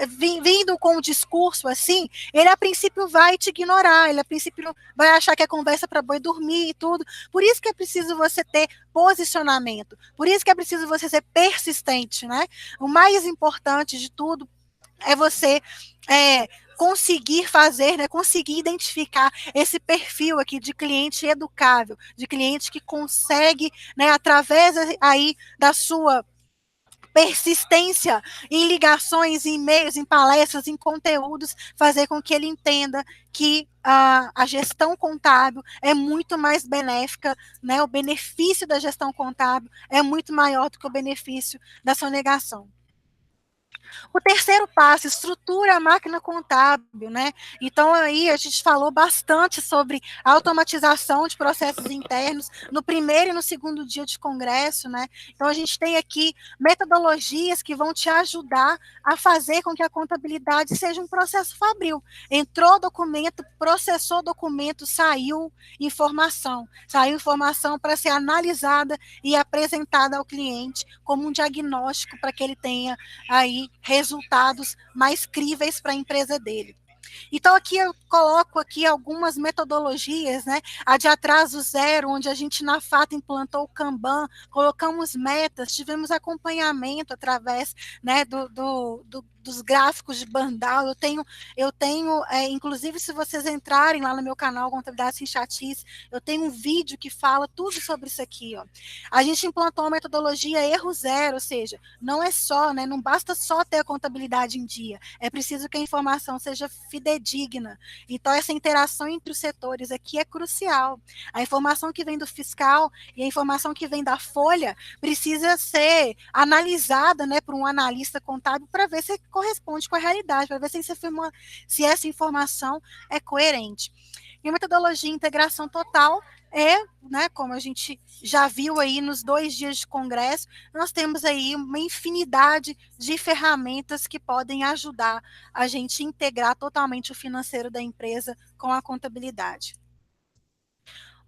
vindo com um discurso assim, ele a princípio vai te ignorar, ele a princípio vai achar que é conversa para boi dormir e tudo. Por isso que é preciso você ter posicionamento, por isso que é preciso você ser persistente, né? O mais importante de tudo é você conseguir fazer, né, conseguir identificar esse perfil aqui de cliente educável, de cliente que consegue, né, através aí da sua persistência em ligações, em e-mails, em palestras, em conteúdos, fazer com que ele entenda que a gestão contábil é muito mais benéfica, né? O benefício da gestão contábil é muito maior do que o benefício da sonegação. O terceiro passo, estrutura a máquina contábil, né? Então, aí a gente falou bastante sobre automatização de processos internos no primeiro e no segundo dia de congresso, né? Então, a gente tem aqui metodologias que vão te ajudar a fazer com que a contabilidade seja um processo fabril. Entrou documento, processou documento, saiu informação para ser analisada e apresentada ao cliente como um diagnóstico para que ele tenha aí resultados mais críveis para a empresa dele. Então, aqui eu coloco aqui algumas metodologias, né? A de atraso zero, onde a gente na FATA implantou o Kanban, colocamos metas, tivemos acompanhamento através, né, dos gráficos de Bandal. Eu tenho inclusive, se vocês entrarem lá no meu canal Contabilidade Sem Chatice, eu tenho um vídeo que fala tudo sobre isso aqui, ó. A gente implantou uma metodologia erro zero, ou seja, não é só, né, não basta só ter a contabilidade em dia, é preciso que a informação seja fidedigna. Então, essa interação entre os setores aqui é crucial. A informação que vem do fiscal e a informação que vem da folha precisa ser analisada, né, por um analista contábil para ver se corresponde com a realidade, para ver se essa informação é coerente. E a metodologia de integração total é, né, como a gente já viu aí nos 2 dias de congresso, nós temos aí uma infinidade de ferramentas que podem ajudar a gente integrar totalmente o financeiro da empresa com a contabilidade.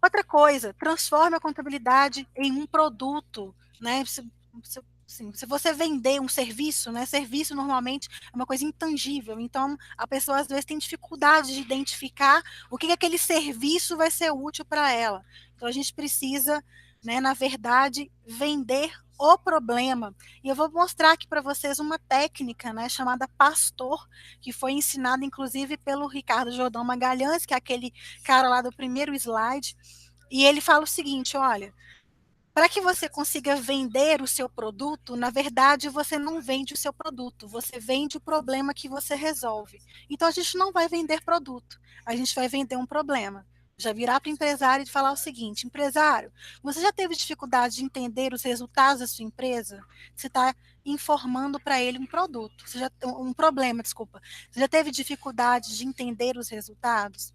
Outra coisa, transforme a contabilidade em um produto, né? Se você vender um serviço, né? Serviço normalmente é uma coisa intangível, então a pessoa às vezes tem dificuldade de identificar o que aquele serviço vai ser útil para ela. Então a gente precisa, né, na verdade, vender o problema. E eu vou mostrar aqui para vocês uma técnica, né, chamada Pastor, que foi ensinada inclusive pelo Ricardo Jordão Magalhães, que é aquele cara lá do primeiro slide, e ele fala o seguinte, olha, para que você consiga vender o seu produto, na verdade, você não vende o seu produto, você vende o problema que você resolve. Então, a gente não vai vender produto, a gente vai vender um problema. Já virar para o empresário e falar o seguinte, empresário, você já teve dificuldade de entender os resultados da sua empresa? Você está informando para ele um produto, um problema, desculpa. Você já teve dificuldade de entender os resultados?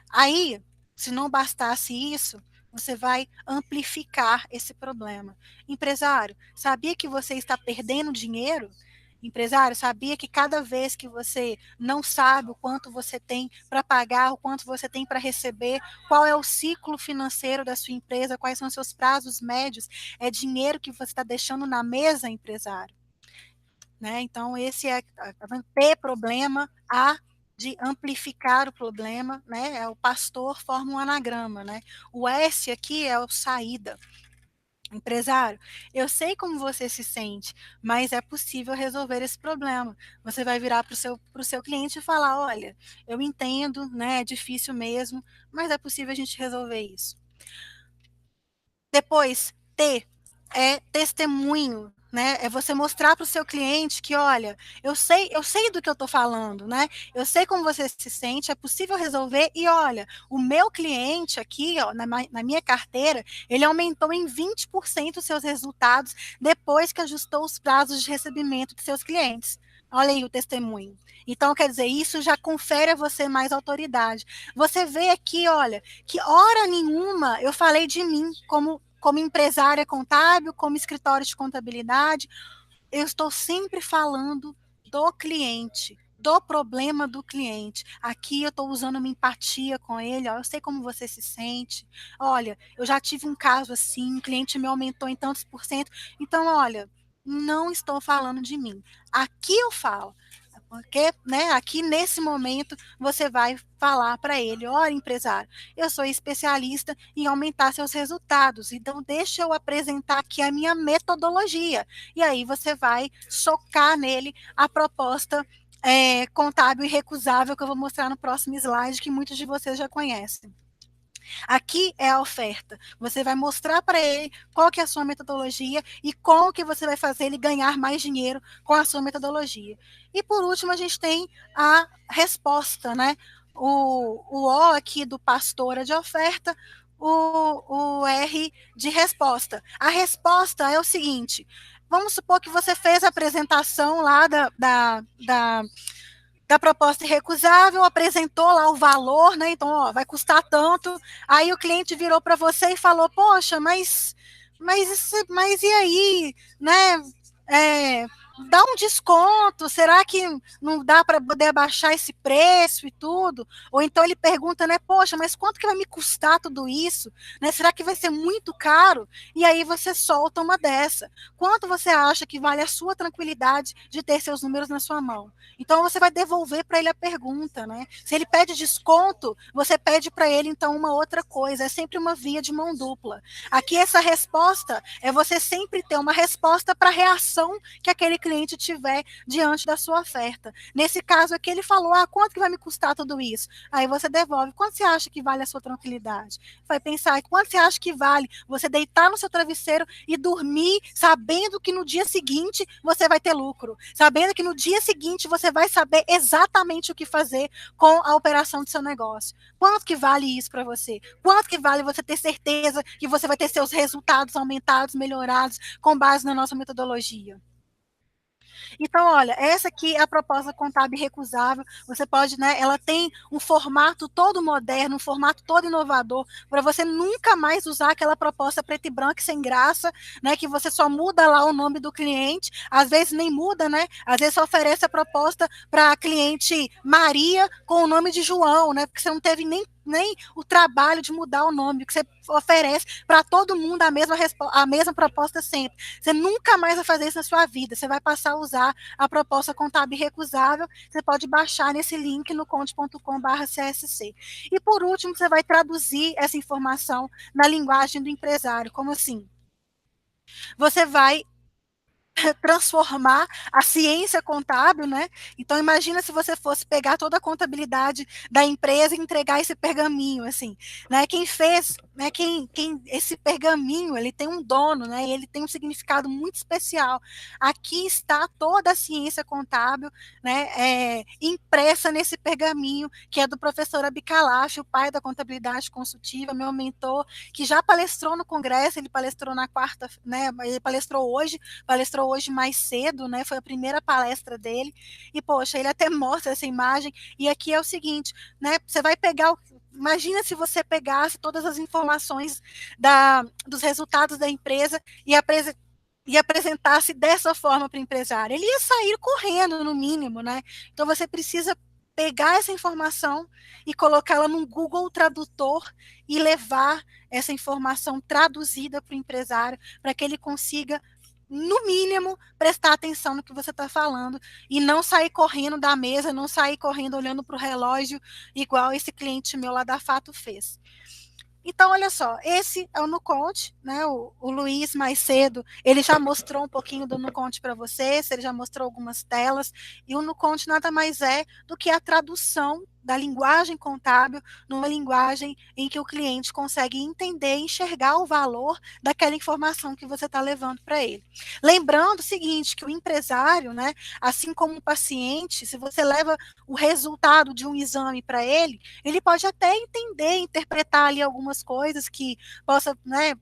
Aí, se não bastasse isso, você vai amplificar esse problema. Empresário, sabia que você está perdendo dinheiro? Empresário, sabia que cada vez que você não sabe o quanto você tem para pagar, o quanto você tem para receber, qual é o ciclo financeiro da sua empresa, quais são os seus prazos médios, é dinheiro que você está deixando na mesa, empresário? Né? Então, esse é ter problema, A de amplificar o problema, né? É o pastor forma um anagrama, né? O S aqui é o saída. Empresário, eu sei como você se sente, mas é possível resolver esse problema. Você vai virar para o seu cliente e falar, olha, eu entendo, né? É difícil mesmo, mas é possível a gente resolver isso. Depois, T é testemunho, né? É você mostrar para o seu cliente que, olha, eu sei do que eu estou falando, né? Eu sei como você se sente, é possível resolver. E olha, o meu cliente aqui, ó, na minha carteira, ele aumentou em 20% os seus resultados depois que ajustou os prazos de recebimento de seus clientes. Olha aí o testemunho. Então, quer dizer, isso já confere a você mais autoridade. Você vê aqui, olha, que hora nenhuma eu falei de mim como empresária contábil, como escritório de contabilidade, eu estou sempre falando do cliente, do problema do cliente. Aqui eu estou usando uma empatia com ele, ó, eu sei como você se sente. Olha, eu já tive um caso assim, um cliente me aumentou em tantos por cento. Então, olha, não estou falando de mim. Aqui eu falo. Porque, né, aqui nesse momento você vai falar para ele: olha, empresário, eu sou especialista em aumentar seus resultados, então deixa eu apresentar aqui a minha metodologia. E aí você vai socar nele a proposta contábil irrecusável que eu vou mostrar no próximo slide, que muitos de vocês já conhecem. Aqui é a oferta. Você vai mostrar para ele qual que é a sua metodologia e como que você vai fazer ele ganhar mais dinheiro com a sua metodologia. E por último, a gente tem a resposta, né? O O aqui do pastora de oferta, o R de resposta. A resposta é o seguinte: vamos supor que você fez a apresentação lá da proposta irrecusável, apresentou lá o valor, né? Então, ó, vai custar tanto. Aí o cliente virou para você e falou: poxa, mas e aí, né? É, dá um desconto, será que não dá para poder abaixar esse preço e tudo? Ou então ele pergunta, né, poxa, mas quanto que vai me custar tudo isso? Né, será que vai ser muito caro? E aí você solta uma dessa. Quanto você acha que vale a sua tranquilidade de ter seus números na sua mão? Então você vai devolver para ele a pergunta, né? Se ele pede desconto, você pede para ele então uma outra coisa, é sempre uma via de mão dupla. Aqui essa resposta é você sempre ter uma resposta para a reação que aquele cliente tiver diante da sua oferta. Nesse caso aqui, ele falou: ah, quanto que vai me custar tudo isso? Aí você devolve: quanto você acha que vale a sua tranquilidade? Vai pensar: quanto você acha que vale você deitar no seu travesseiro e dormir sabendo que no dia seguinte você vai ter lucro, sabendo que no dia seguinte você vai saber exatamente o que fazer com a operação do seu negócio? Quanto que vale isso para você? Quanto que vale você ter certeza que você vai ter seus resultados aumentados, melhorados, com base na nossa metodologia? Então, olha, essa aqui é a proposta contábil recusável. Você pode, né? Ela tem um formato todo moderno, um formato todo inovador, para você nunca mais usar aquela proposta preta e branca sem graça, né? Que você só muda lá o nome do cliente, às vezes nem muda, né? Às vezes você oferece a proposta para a cliente Maria com o nome de João, né? Porque você não teve nem o trabalho de mudar o nome, que você oferece para todo mundo a mesma proposta sempre. Você nunca mais vai fazer isso na sua vida. Você vai passar a usar a proposta contábil recusável. Você pode baixar nesse link no conte.com/CSC. E por último, você vai traduzir essa informação na linguagem do empresário. Como assim? Você vai transformar a ciência contábil, né? Então imagina se você fosse pegar toda a contabilidade da empresa e entregar esse pergaminho, assim, né? Quem fez, né? Quem esse pergaminho, ele tem um dono, né? E ele tem um significado muito especial. Aqui está toda a ciência contábil, né? Impressa nesse pergaminho que é do professor Abicalaf, o pai da contabilidade consultiva, meu mentor, que já palestrou no congresso, ele palestrou na quarta, né? Ele palestrou hoje mais cedo, né? Foi a primeira palestra dele. E, poxa, ele até mostra essa imagem. E aqui é o seguinte, né? Você vai pegar imagina se você pegasse todas as informações dos resultados da empresa e apresentasse dessa forma para o empresário. Ele ia sair correndo, no mínimo, né? Então você precisa pegar essa informação e colocá-la num Google Tradutor e levar essa informação traduzida para o empresário, para que ele consiga, no mínimo, prestar atenção no que você está falando e não sair correndo da mesa, não sair correndo olhando para o relógio, igual esse cliente meu lá da Fato fez. Então, olha só, esse é o NuConte, né? O Luiz, mais cedo, ele já mostrou um pouquinho do NuConte para vocês, ele já mostrou algumas telas, e o NuConte nada mais é do que a tradução da linguagem contábil numa linguagem em que o cliente consegue entender e enxergar o valor daquela informação que você está levando para ele. Lembrando o seguinte, que o empresário, né, assim como o paciente, se você leva o resultado de um exame para ele pode até entender, interpretar ali algumas coisas que possa, né,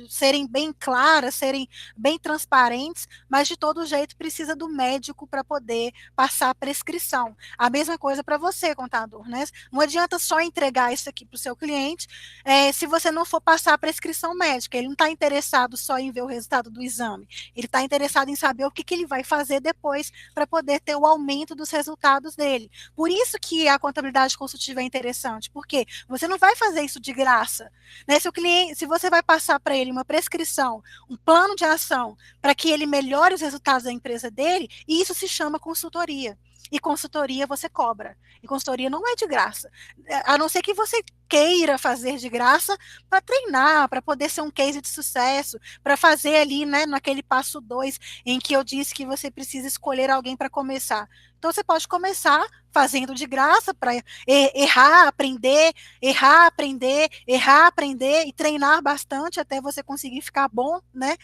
serem bem claras, serem bem transparentes, mas de todo jeito precisa do médico para poder passar a prescrição. A mesma coisa para você, contador, né? Não adianta só entregar isso aqui para o seu cliente, se você não for passar a prescrição médica. Ele não está interessado só em ver o resultado do exame, ele está interessado em saber o que, que ele vai fazer depois para poder ter o aumento dos resultados dele. Por isso que a contabilidade consultiva é interessante, porque você não vai fazer isso de graça, né? Se o cliente, se você vai passar para ele uma prescrição, um plano de ação para que ele melhore os resultados da empresa dele, e isso se chama consultoria. E consultoria você cobra. E consultoria não é de graça. A não ser que você queira fazer de graça para treinar, para poder ser um case de sucesso, para fazer ali, né, naquele passo 2, em que eu disse que você precisa escolher alguém para começar. Então, você pode começar fazendo de graça para errar, aprender, errar, aprender, errar, aprender e treinar bastante até você conseguir ficar bom, né?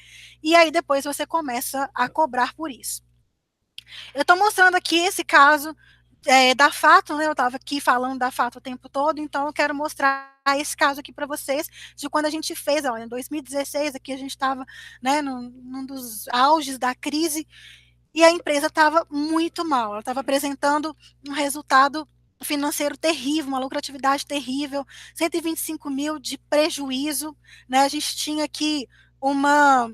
E aí depois você começa a cobrar por isso. Eu estou mostrando aqui esse caso da Fato, né? Eu estava aqui falando da Fato o tempo todo, então eu quero mostrar esse caso aqui para vocês, de quando a gente fez, olha, em 2016, aqui a gente estava, né, num dos auges da crise, e a empresa estava muito mal, ela estava apresentando um resultado financeiro terrível, uma lucratividade terrível, 125 mil de prejuízo, né? Uma,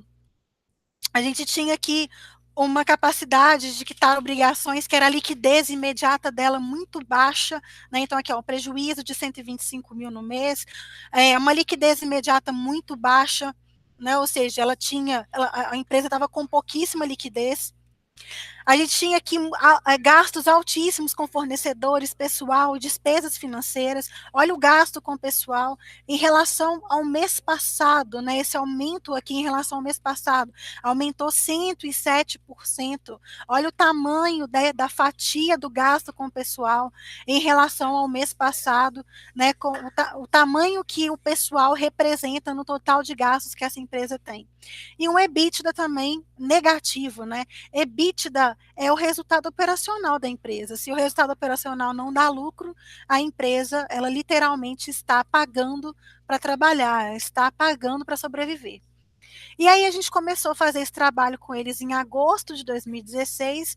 a gente tinha aqui uma capacidade de quitar obrigações, que era a liquidez imediata dela muito baixa, né? Então, aqui, ó, um prejuízo de 125 mil no mês, uma liquidez imediata muito baixa, né? Ou seja, a empresa estava com pouquíssima liquidez. A gente tinha aqui gastos altíssimos com fornecedores, pessoal, despesas financeiras. Olha o gasto com o pessoal em relação ao mês passado, né? Esse aumento aqui em relação ao mês passado aumentou 107%. Olha o tamanho da fatia do gasto com o pessoal em relação ao mês passado, né? Com o tamanho que o pessoal representa no total de gastos que essa empresa tem. E um EBITDA também negativo, né? EBITDA é o resultado operacional da empresa. Se o resultado operacional não dá lucro, a empresa, ela literalmente está pagando para trabalhar, está pagando para sobreviver. E aí a gente começou a fazer esse trabalho com eles em agosto de 2016,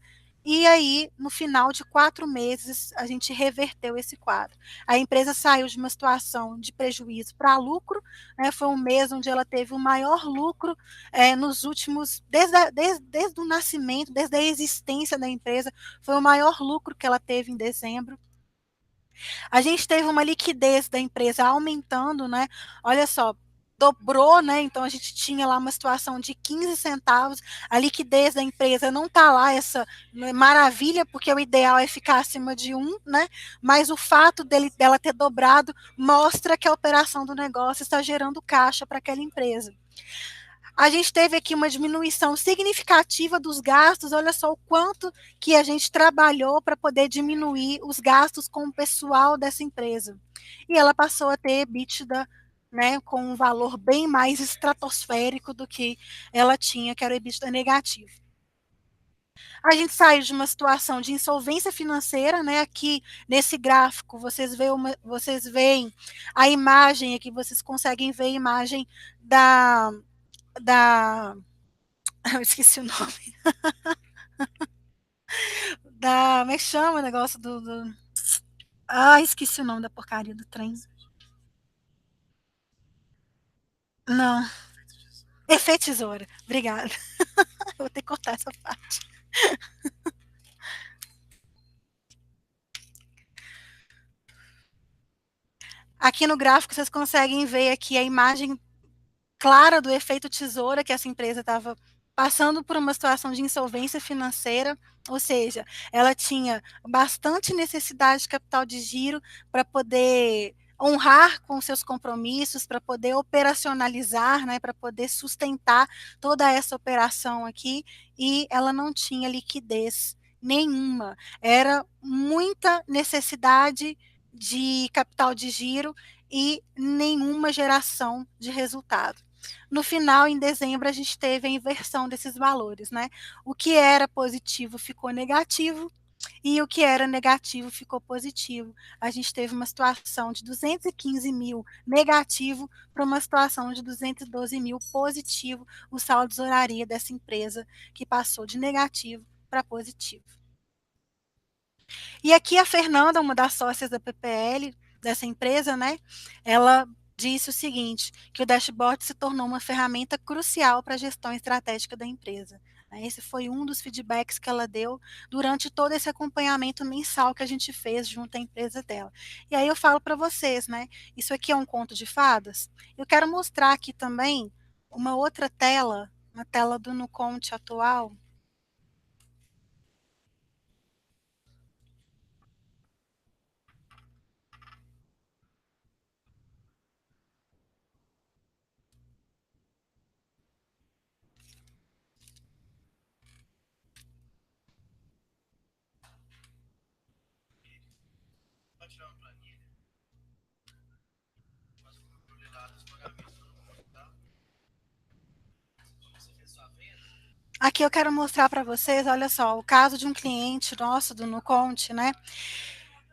e aí, no final de 4 meses, a gente reverteu esse quadro. A empresa saiu de uma situação de prejuízo para lucro, né? Foi um mês onde ela teve o maior lucro nos últimos, desde o nascimento, desde a existência da empresa, foi o maior lucro que ela teve em dezembro. A gente teve uma liquidez da empresa aumentando, né? Olha só, dobrou, né? Então a gente tinha lá uma situação de 15 centavos, a liquidez da empresa não está lá essa maravilha, porque o ideal é ficar acima de 1, né? Mas o fato dela ter dobrado mostra que a operação do negócio está gerando caixa para aquela empresa. A gente teve aqui uma diminuição significativa dos gastos, olha só o quanto que a gente trabalhou para poder diminuir os gastos com o pessoal dessa empresa. E ela passou a ter EBITDA, né, com um valor bem mais estratosférico do que ela tinha, que era o EBITDA negativo. A gente saiu de uma situação de insolvência financeira, né? Aqui nesse gráfico vocês veem a imagem aqui, vocês conseguem ver a imagem da eu esqueci o nome. Como é que chama o negócio esqueci o nome da porcaria do trem. Não. Efeito tesoura. Obrigada. Vou ter que cortar essa parte. Aqui no gráfico vocês conseguem ver aqui a imagem clara do efeito tesoura, que essa empresa estava passando por uma situação de insolvência financeira, ou seja, ela tinha bastante necessidade de capital de giro para poder honrar com seus compromissos, para poder operacionalizar, né, para poder sustentar toda essa operação aqui, e ela não tinha liquidez nenhuma. Era muita necessidade de capital de giro e nenhuma geração de resultado. No final, em dezembro, a gente teve a inversão desses valores, né? O que era positivo ficou negativo e o que era negativo ficou positivo. A gente teve uma situação de 215 mil negativo para uma situação de 212 mil positivo, o saldo de tesouraria dessa empresa, que passou de negativo para positivo. E aqui a Fernanda, uma das sócias da PPL, dessa empresa, né? Ela disse o seguinte, que o dashboard se tornou uma ferramenta crucial para a gestão estratégica da empresa. Esse foi um dos feedbacks que ela deu durante todo esse acompanhamento mensal que a gente fez junto à empresa dela. E aí eu falo para vocês, né? Isso aqui é um conto de fadas. Eu quero mostrar aqui também uma outra tela, uma tela do Nuconte atual. Aqui eu quero mostrar para vocês, olha só, o caso de um cliente nosso do Nuconte, né?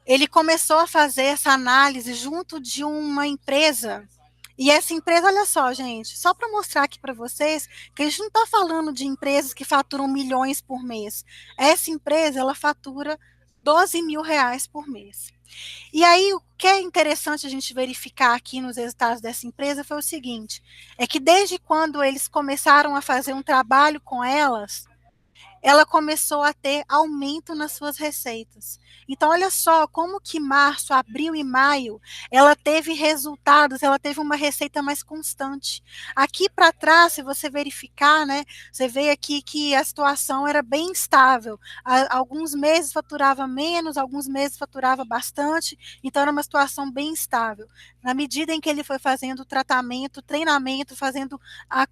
Ele começou a fazer essa análise junto de uma empresa. E essa empresa, olha só, gente, só para mostrar aqui para vocês que a gente não está falando de empresas que faturam milhões por mês. Essa empresa, ela fatura 12 mil reais por mês. E aí, o que é interessante a gente verificar aqui nos resultados dessa empresa foi o seguinte: é que desde quando eles começaram a fazer um trabalho com elas, ela começou a ter aumento nas suas receitas. Então, olha só como que março, abril e maio, ela teve resultados, ela teve uma receita mais constante. Aqui para trás, se você verificar, né, você vê aqui que a situação era bem estável. Alguns meses faturava menos, alguns meses faturava bastante, então era uma situação bem estável. Na medida em que ele foi fazendo o tratamento, o treinamento, fazendo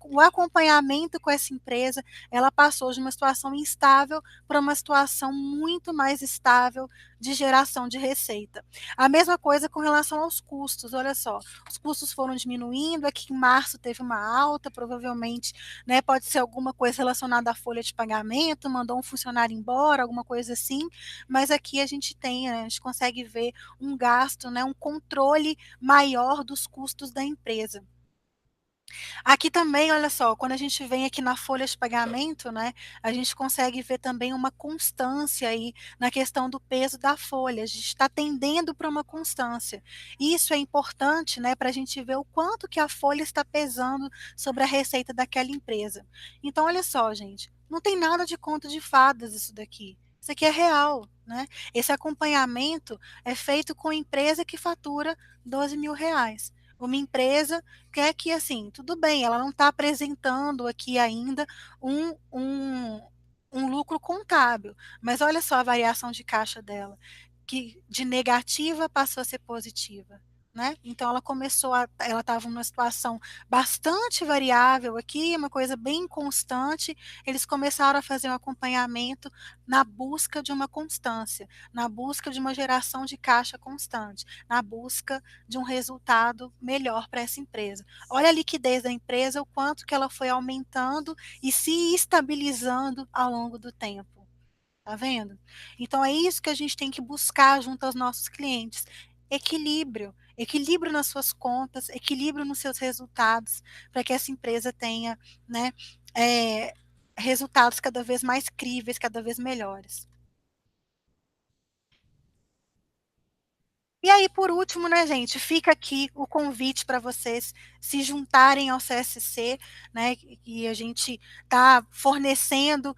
o acompanhamento com essa empresa, ela passou de uma situação instável para uma situação muito mais estável de geração de receita. A mesma coisa com relação aos custos, olha só, os custos foram diminuindo, aqui em março teve uma alta, provavelmente, né, pode ser alguma coisa relacionada à folha de pagamento, mandou um funcionário embora, alguma coisa assim, mas aqui a gente tem, né, a gente consegue ver um gasto, né, um controle maior dos custos da empresa. Aqui também, olha só, quando a gente vem aqui na folha de pagamento, né, a gente consegue ver também uma constância aí na questão do peso da folha. A gente está tendendo para uma constância. Isso é importante, né, para a gente ver o quanto que a folha está pesando sobre a receita daquela empresa. Então, olha só, gente, não tem nada de conto de fadas isso daqui. Isso aqui é real, né? Esse acompanhamento é feito com empresa que fatura 12 mil reais. Uma empresa quer que, assim, tudo bem, ela não está apresentando aqui ainda um, um, um lucro contábil, mas olha só a variação de caixa dela, que de negativa passou a ser positiva. Né? Então ela estava numa situação bastante variável aqui, uma coisa bem constante. Eles começaram a fazer um acompanhamento na busca de uma constância, na busca de uma geração de caixa constante, na busca de um resultado melhor para essa empresa. Olha a liquidez da empresa, o quanto que ela foi aumentando e se estabilizando ao longo do tempo. Tá vendo? Então é isso que a gente tem que buscar junto aos nossos clientes. Equilíbrio. Equilíbrio nas suas contas, equilíbrio nos seus resultados, para que essa empresa tenha, né, resultados cada vez mais críveis, cada vez melhores. E aí, por último, né, gente, fica aqui o convite para vocês se juntarem ao CSC, né, e a gente está fornecendo,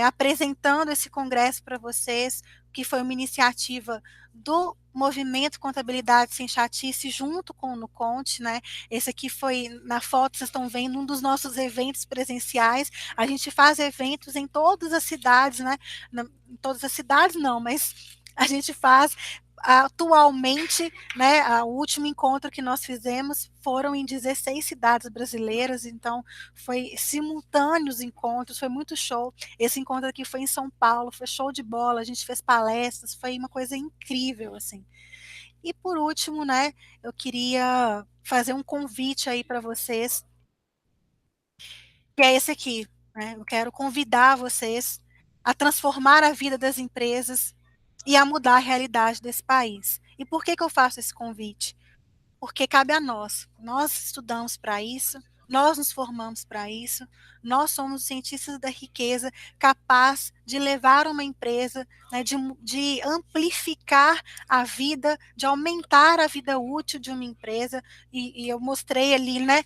apresentando esse congresso para vocês, que foi uma iniciativa do Movimento Contabilidade Sem Chatice, junto com o Nuconte, né? Esse aqui foi, na foto, vocês estão vendo, um dos nossos eventos presenciais. A gente faz eventos em todas as cidades, né? Em todas as cidades, não, mas a gente faz atualmente, né, o último encontro que nós fizemos foram em 16 cidades brasileiras, então foi simultâneos encontros, foi muito show. Esse encontro aqui foi em São Paulo, foi show de bola, a gente fez palestras, foi uma coisa incrível, assim. E por último, né, eu queria fazer um convite aí para vocês, que é esse aqui, né? Eu quero convidar vocês a transformar a vida das empresas e a mudar a realidade desse país. E por que que eu faço esse convite? Porque cabe a nós. Nós estudamos para isso, nós nos formamos para isso, nós somos cientistas da riqueza, capaz de levar uma empresa, né, de amplificar a vida, de aumentar a vida útil de uma empresa. E eu mostrei ali, né,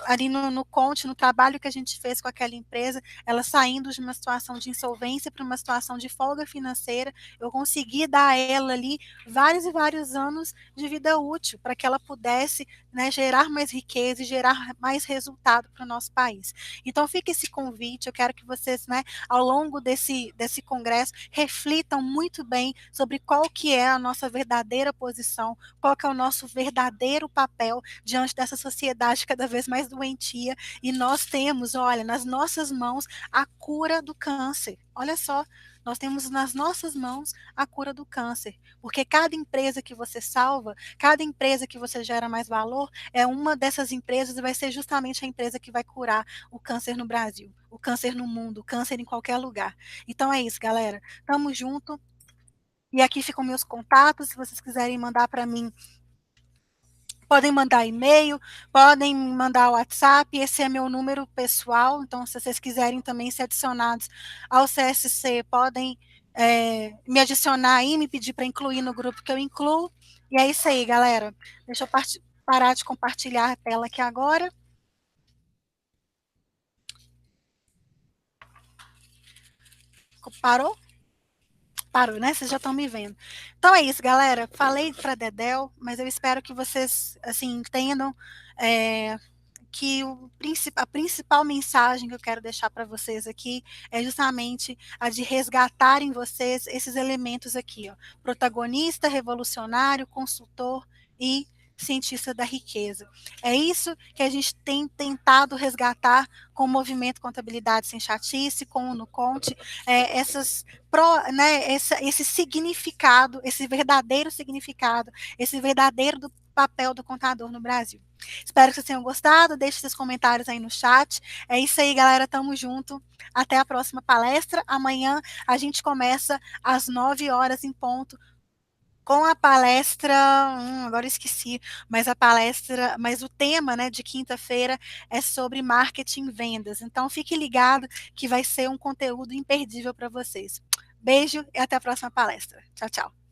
ali no Conte, no trabalho que a gente fez com aquela empresa, ela saindo de uma situação de insolvência para uma situação de folga financeira, eu consegui dar a ela ali vários e vários anos de vida útil para que ela pudesse, né, gerar mais riqueza e gerar mais resultado para o nosso país. Então fica esse convite, eu quero que vocês, né, ao longo desse congresso, reflitam muito bem sobre qual que é a nossa verdadeira posição, qual que é o nosso verdadeiro papel diante dessa sociedade cada vez mais doentia, e nós temos, olha, nas nossas mãos a cura do câncer. Olha só, nós temos nas nossas mãos a cura do câncer, porque cada empresa que você salva, cada empresa que você gera mais valor, é uma dessas empresas e vai ser justamente a empresa que vai curar o câncer no Brasil, o câncer no mundo, o câncer em qualquer lugar. Então é isso, galera. Tamo junto. E aqui ficam meus contatos, se vocês quiserem mandar para mim, podem mandar e-mail, podem mandar WhatsApp, esse é meu número pessoal, então se vocês quiserem também ser adicionados ao CSC, podem me adicionar aí, me pedir para incluir no grupo que eu incluo. E é isso aí, galera. Deixa eu parar de compartilhar a tela aqui agora. Parou? Parou, né? Vocês já estão me vendo. Então é isso, galera. Falei para Dedéu, mas eu espero que vocês assim entendam que a principal mensagem que eu quero deixar para vocês aqui é justamente a de resgatar em vocês esses elementos aqui, ó, protagonista, revolucionário, consultor e cientista da riqueza. É isso que a gente tem tentado resgatar com o movimento Contabilidade Sem Chatice, com o Nuconte, esse significado, esse verdadeiro significado, esse verdadeiro papel do contador no Brasil. Espero que vocês tenham gostado, deixe seus comentários aí no chat. É isso aí, galera, tamo junto. Até a próxima palestra. Amanhã a gente começa às 9 horas em ponto com a palestra, agora esqueci, mas o tema, né, de quinta-feira é sobre marketing e vendas. Então fique ligado que vai ser um conteúdo imperdível para vocês. Beijo e até a próxima palestra. Tchau, tchau.